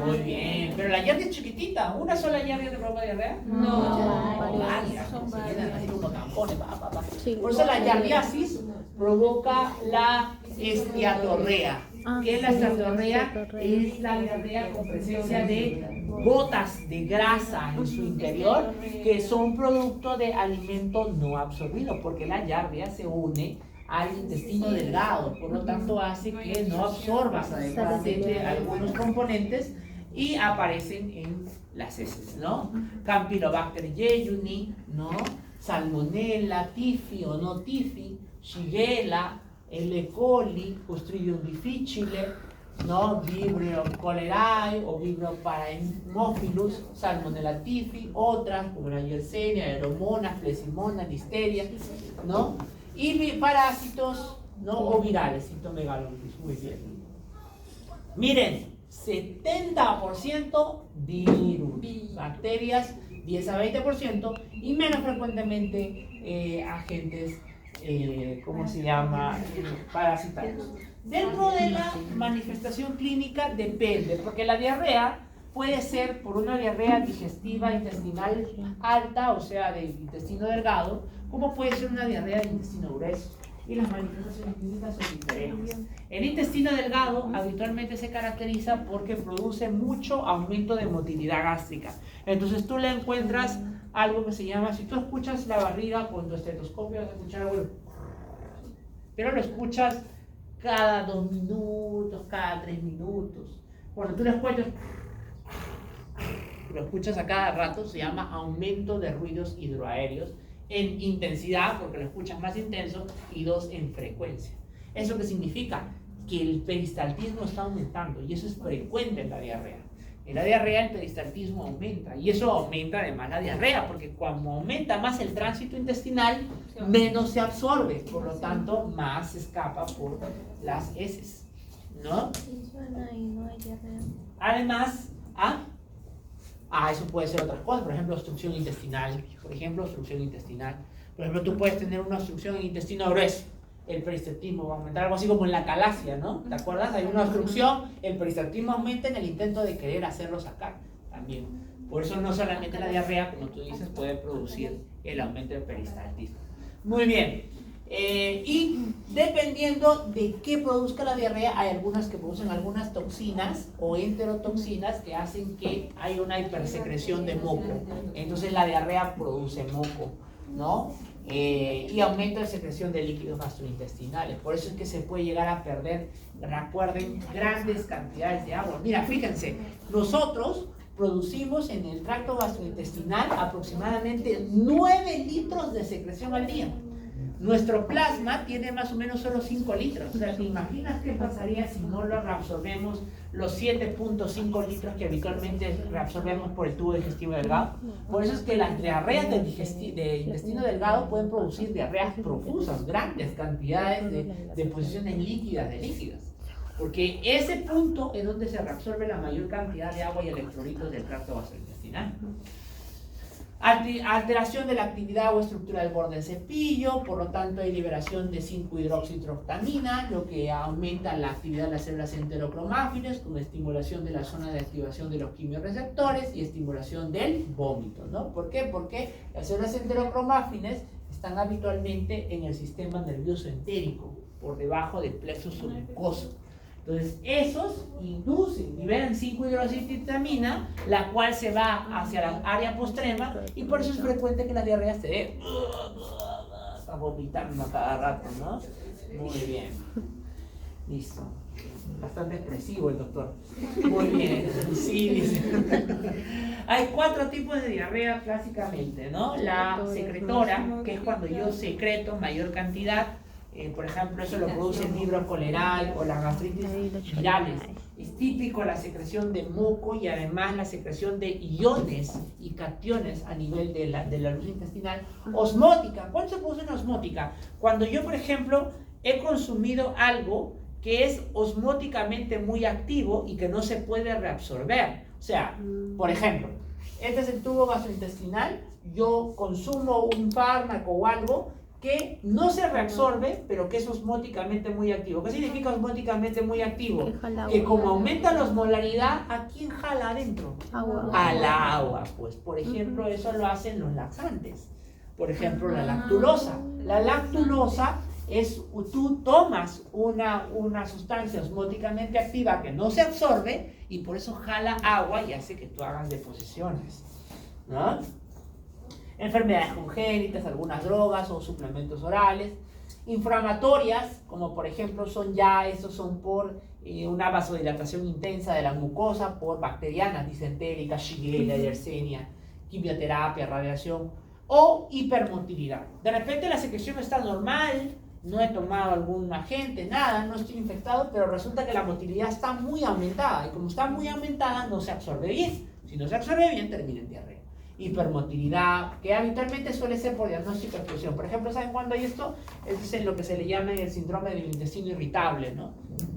Muy bien, pero la yardia es chiquitita. ¿Una sola yardia te provoca diarrea? No, varias. son Se varias. llenan así como tampones, Por eso la yardiasis provoca la estiatorrea. ¿Qué es la estiatorrea? Es la diarrea con presencia de gotas de grasa en su interior que son producto de alimento no absorbido, porque la yardia se une al intestino delgado, por lo tanto hace que no absorbas adecuadamente algunos componentes y aparecen en las heces, ¿no? Campylobacter jejuni, ¿no? Salmonella, tifi o no tifi, shigella, E. coli, Clostridium difficile, ¿no? Vibrio cholerae o Vibrio parahaemophilus, Salmonella tifi, otras como la Yersinia, Aeromonas, Plesimonas, Listeria, ¿no? Y parásitos, ¿no? O virales, citomegalovirus. Muy bien. Miren, 70% virus, bacterias 10 a 20%, y menos frecuentemente agentes, ¿cómo se llama?, parasitarios. Dentro de la manifestación clínica depende, porque la diarrea puede ser por una diarrea digestiva intestinal alta, o sea, de intestino delgado, como puede ser una diarrea de intestino grueso. Y las manifestaciones clínicas son diferentes. El intestino delgado habitualmente se caracteriza porque produce mucho aumento de motilidad gástrica. Entonces tú le encuentras algo que se llama, si tú escuchas la barriga con tu estetoscopio, vas a escuchar algo, pero lo escuchas cada 2 minutos, cada 3 minutos. Cuando tú lo escuchas a cada rato, se llama aumento de ruidos hidroaéreos en intensidad, porque lo escuchas más intenso, y 2, en frecuencia. ¿Eso qué significa? Que el peristaltismo está aumentando, y eso es frecuente en la diarrea. En la diarrea el peristaltismo aumenta, y eso aumenta además la diarrea, porque cuando aumenta más el tránsito intestinal, menos se absorbe, por lo tanto, más se escapa por las heces, ¿no? Y suena y no hay diarrea. Además, eso puede ser otras cosas, por ejemplo, obstrucción intestinal. Por ejemplo, tú puedes tener una obstrucción en el intestino grueso, el peristaltismo va a aumentar, algo así como en la calasia, ¿no? ¿Te acuerdas? Hay una obstrucción, el peristaltismo aumenta en el intento de querer hacerlo sacar también. Por eso no solamente la diarrea, como tú dices, puede producir el aumento del peristaltismo. Muy bien. Y dependiendo de qué produzca la diarrea, hay algunas que producen algunas toxinas o enterotoxinas que hacen que haya una hipersecreción de moco. Entonces la diarrea produce moco, ¿no? Y aumento de secreción de líquidos gastrointestinales. Por eso es que se puede llegar a perder, recuerden, grandes cantidades de agua. Mira, fíjense, nosotros producimos en el tracto gastrointestinal aproximadamente 9 litros de secreción al día. Nuestro plasma tiene más o menos solo 5 litros. O sea, ¿te imaginas qué pasaría si no lo reabsorbemos los 7.5 litros que habitualmente reabsorbemos por el tubo digestivo delgado? Por eso es que las diarreas de intestino delgado pueden producir diarreas profusas, grandes cantidades de deposiciones líquidas de líquidos. Porque ese punto es donde se reabsorbe la mayor cantidad de agua y electrolitos del tracto gastrointestinal. Alteración de la actividad o estructura del borde del cepillo, por lo tanto hay liberación de 5-hidroxitroctamina, lo que aumenta la actividad de las células enterocromáfiles con estimulación de la zona de activación de los quimiorreceptores y estimulación del vómito, ¿no? ¿Por qué? Porque las células enterocromáfiles están habitualmente en el sistema nervioso entérico, por debajo del plexo submucoso. Entonces, esos inducen, liberan 5-hidroxitroctamina, la cual se va hacia la área postrema, y por eso es frecuente que la diarrea se dé a vomitando a cada rato, ¿no? Muy bien. Listo. Bastante expresivo el doctor. Muy bien. Sí, dice. Hay 4 tipos de diarrea clásicamente, ¿no? La secretora, que es cuando yo secreto mayor cantidad. Por ejemplo, eso lo produce el fibro coleral o las gastritis virales. Es típico la secreción de moco y además la secreción de iones y cationes a nivel de la luz intestinal. Osmótica. ¿Cuándo se produce una osmótica? Cuando yo, por ejemplo, he consumido algo que es osmóticamente muy activo y que no se puede reabsorber. O sea, por ejemplo, este es el tubo gastrointestinal, yo consumo un fármaco o algo que no se reabsorbe, pero que es osmóticamente muy activo. ¿Qué significa osmóticamente muy activo? Que como aumenta la osmolaridad, ¿a quién jala adentro? Agua. Al agua, pues. Por ejemplo, eso lo hacen los laxantes. Por ejemplo, la lactulosa. La lactulosa es, tú tomas una sustancia osmóticamente activa que no se absorbe y por eso jala agua y hace que tú hagas deposiciones, ¿no? Enfermedades congénitas, algunas drogas o suplementos orales, inflamatorias, como por ejemplo estos son por una vasodilatación intensa de la mucosa, por bacterianas, disentérica, Shigella, Yersinia, quimioterapia, radiación, o hipermotilidad. De repente la secreción está normal, no he tomado algún agente, nada, no estoy infectado, pero resulta que la motilidad está muy aumentada, y como está muy aumentada no se absorbe bien. Si no se absorbe bien, termina en diarrea. Hipermotilidad, que habitualmente suele ser por diagnóstico de exclusión. Por ejemplo, ¿saben cuándo hay esto? Eso es lo que se le llama el síndrome del intestino irritable, ¿no?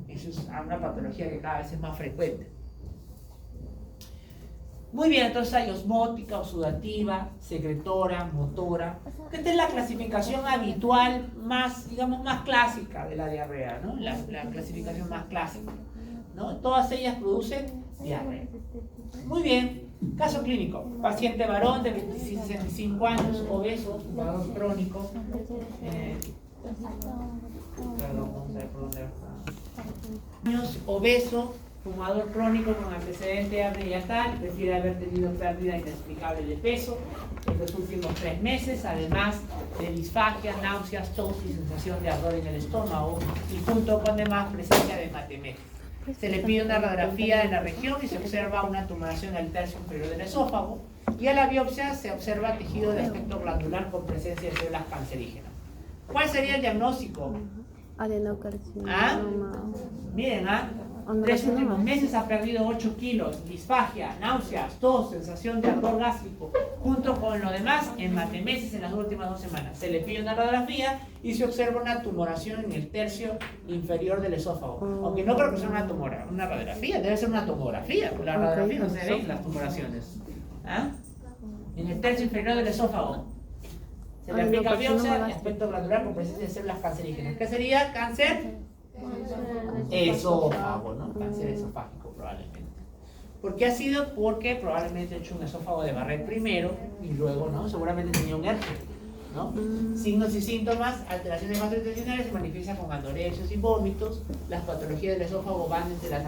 Eso es una patología que cada vez es más frecuente. Muy bien, entonces hay osmótica, osudativa, secretora, motora. Esta es la clasificación habitual más, digamos, más clásica de la diarrea, ¿no? La clasificación más clásica, ¿no? Todas ellas producen diarrea. Muy bien, caso clínico. Paciente varón de 26 a 65 años, obeso, fumador crónico. Perdón, vamos a ver por dónde va. Años, obeso, fumador crónico con antecedente de apnea tal, prefiere haber tenido pérdida inexplicable de peso en los últimos 3 meses, además de disfagia, náuseas, tos y sensación de ardor en el estómago, y junto con demás presencia de matemesis. Se le pide una radiografía en la región y se observa una tumoración del tercio inferior del esófago, y a la biopsia se observa tejido de aspecto glandular con presencia de células cancerígenas. ¿Cuál sería el diagnóstico? Adenocarcinoma. Miren, 3 últimos meses ha perdido 8 kilos, disfagia, náuseas, tos, sensación de ardor gástrico, junto con lo demás, hematemesis en las últimas 2 semanas. Se le pide una radiografía y se observa una tumoración en el tercio inferior del esófago. Aunque no creo que sea una radiografía, debe ser una tomografía, porque la radiografía no se ven las tumoraciones. En el tercio inferior del esófago. Se le aplica biopsia y aspecto glandular con presencia de células cancerígenas. ¿Qué sería? Cáncer esófago, ¿no? Cáncer esofágico probablemente. ¿Por qué ha sido? Porque probablemente ha hecho un esófago de Barrett primero y luego, ¿no? Seguramente tenía un herpes, ¿no? Signos y síntomas: alteraciones gastrointestinales, se manifiesta con anorexia y vómitos. Las patologías del esófago van entre las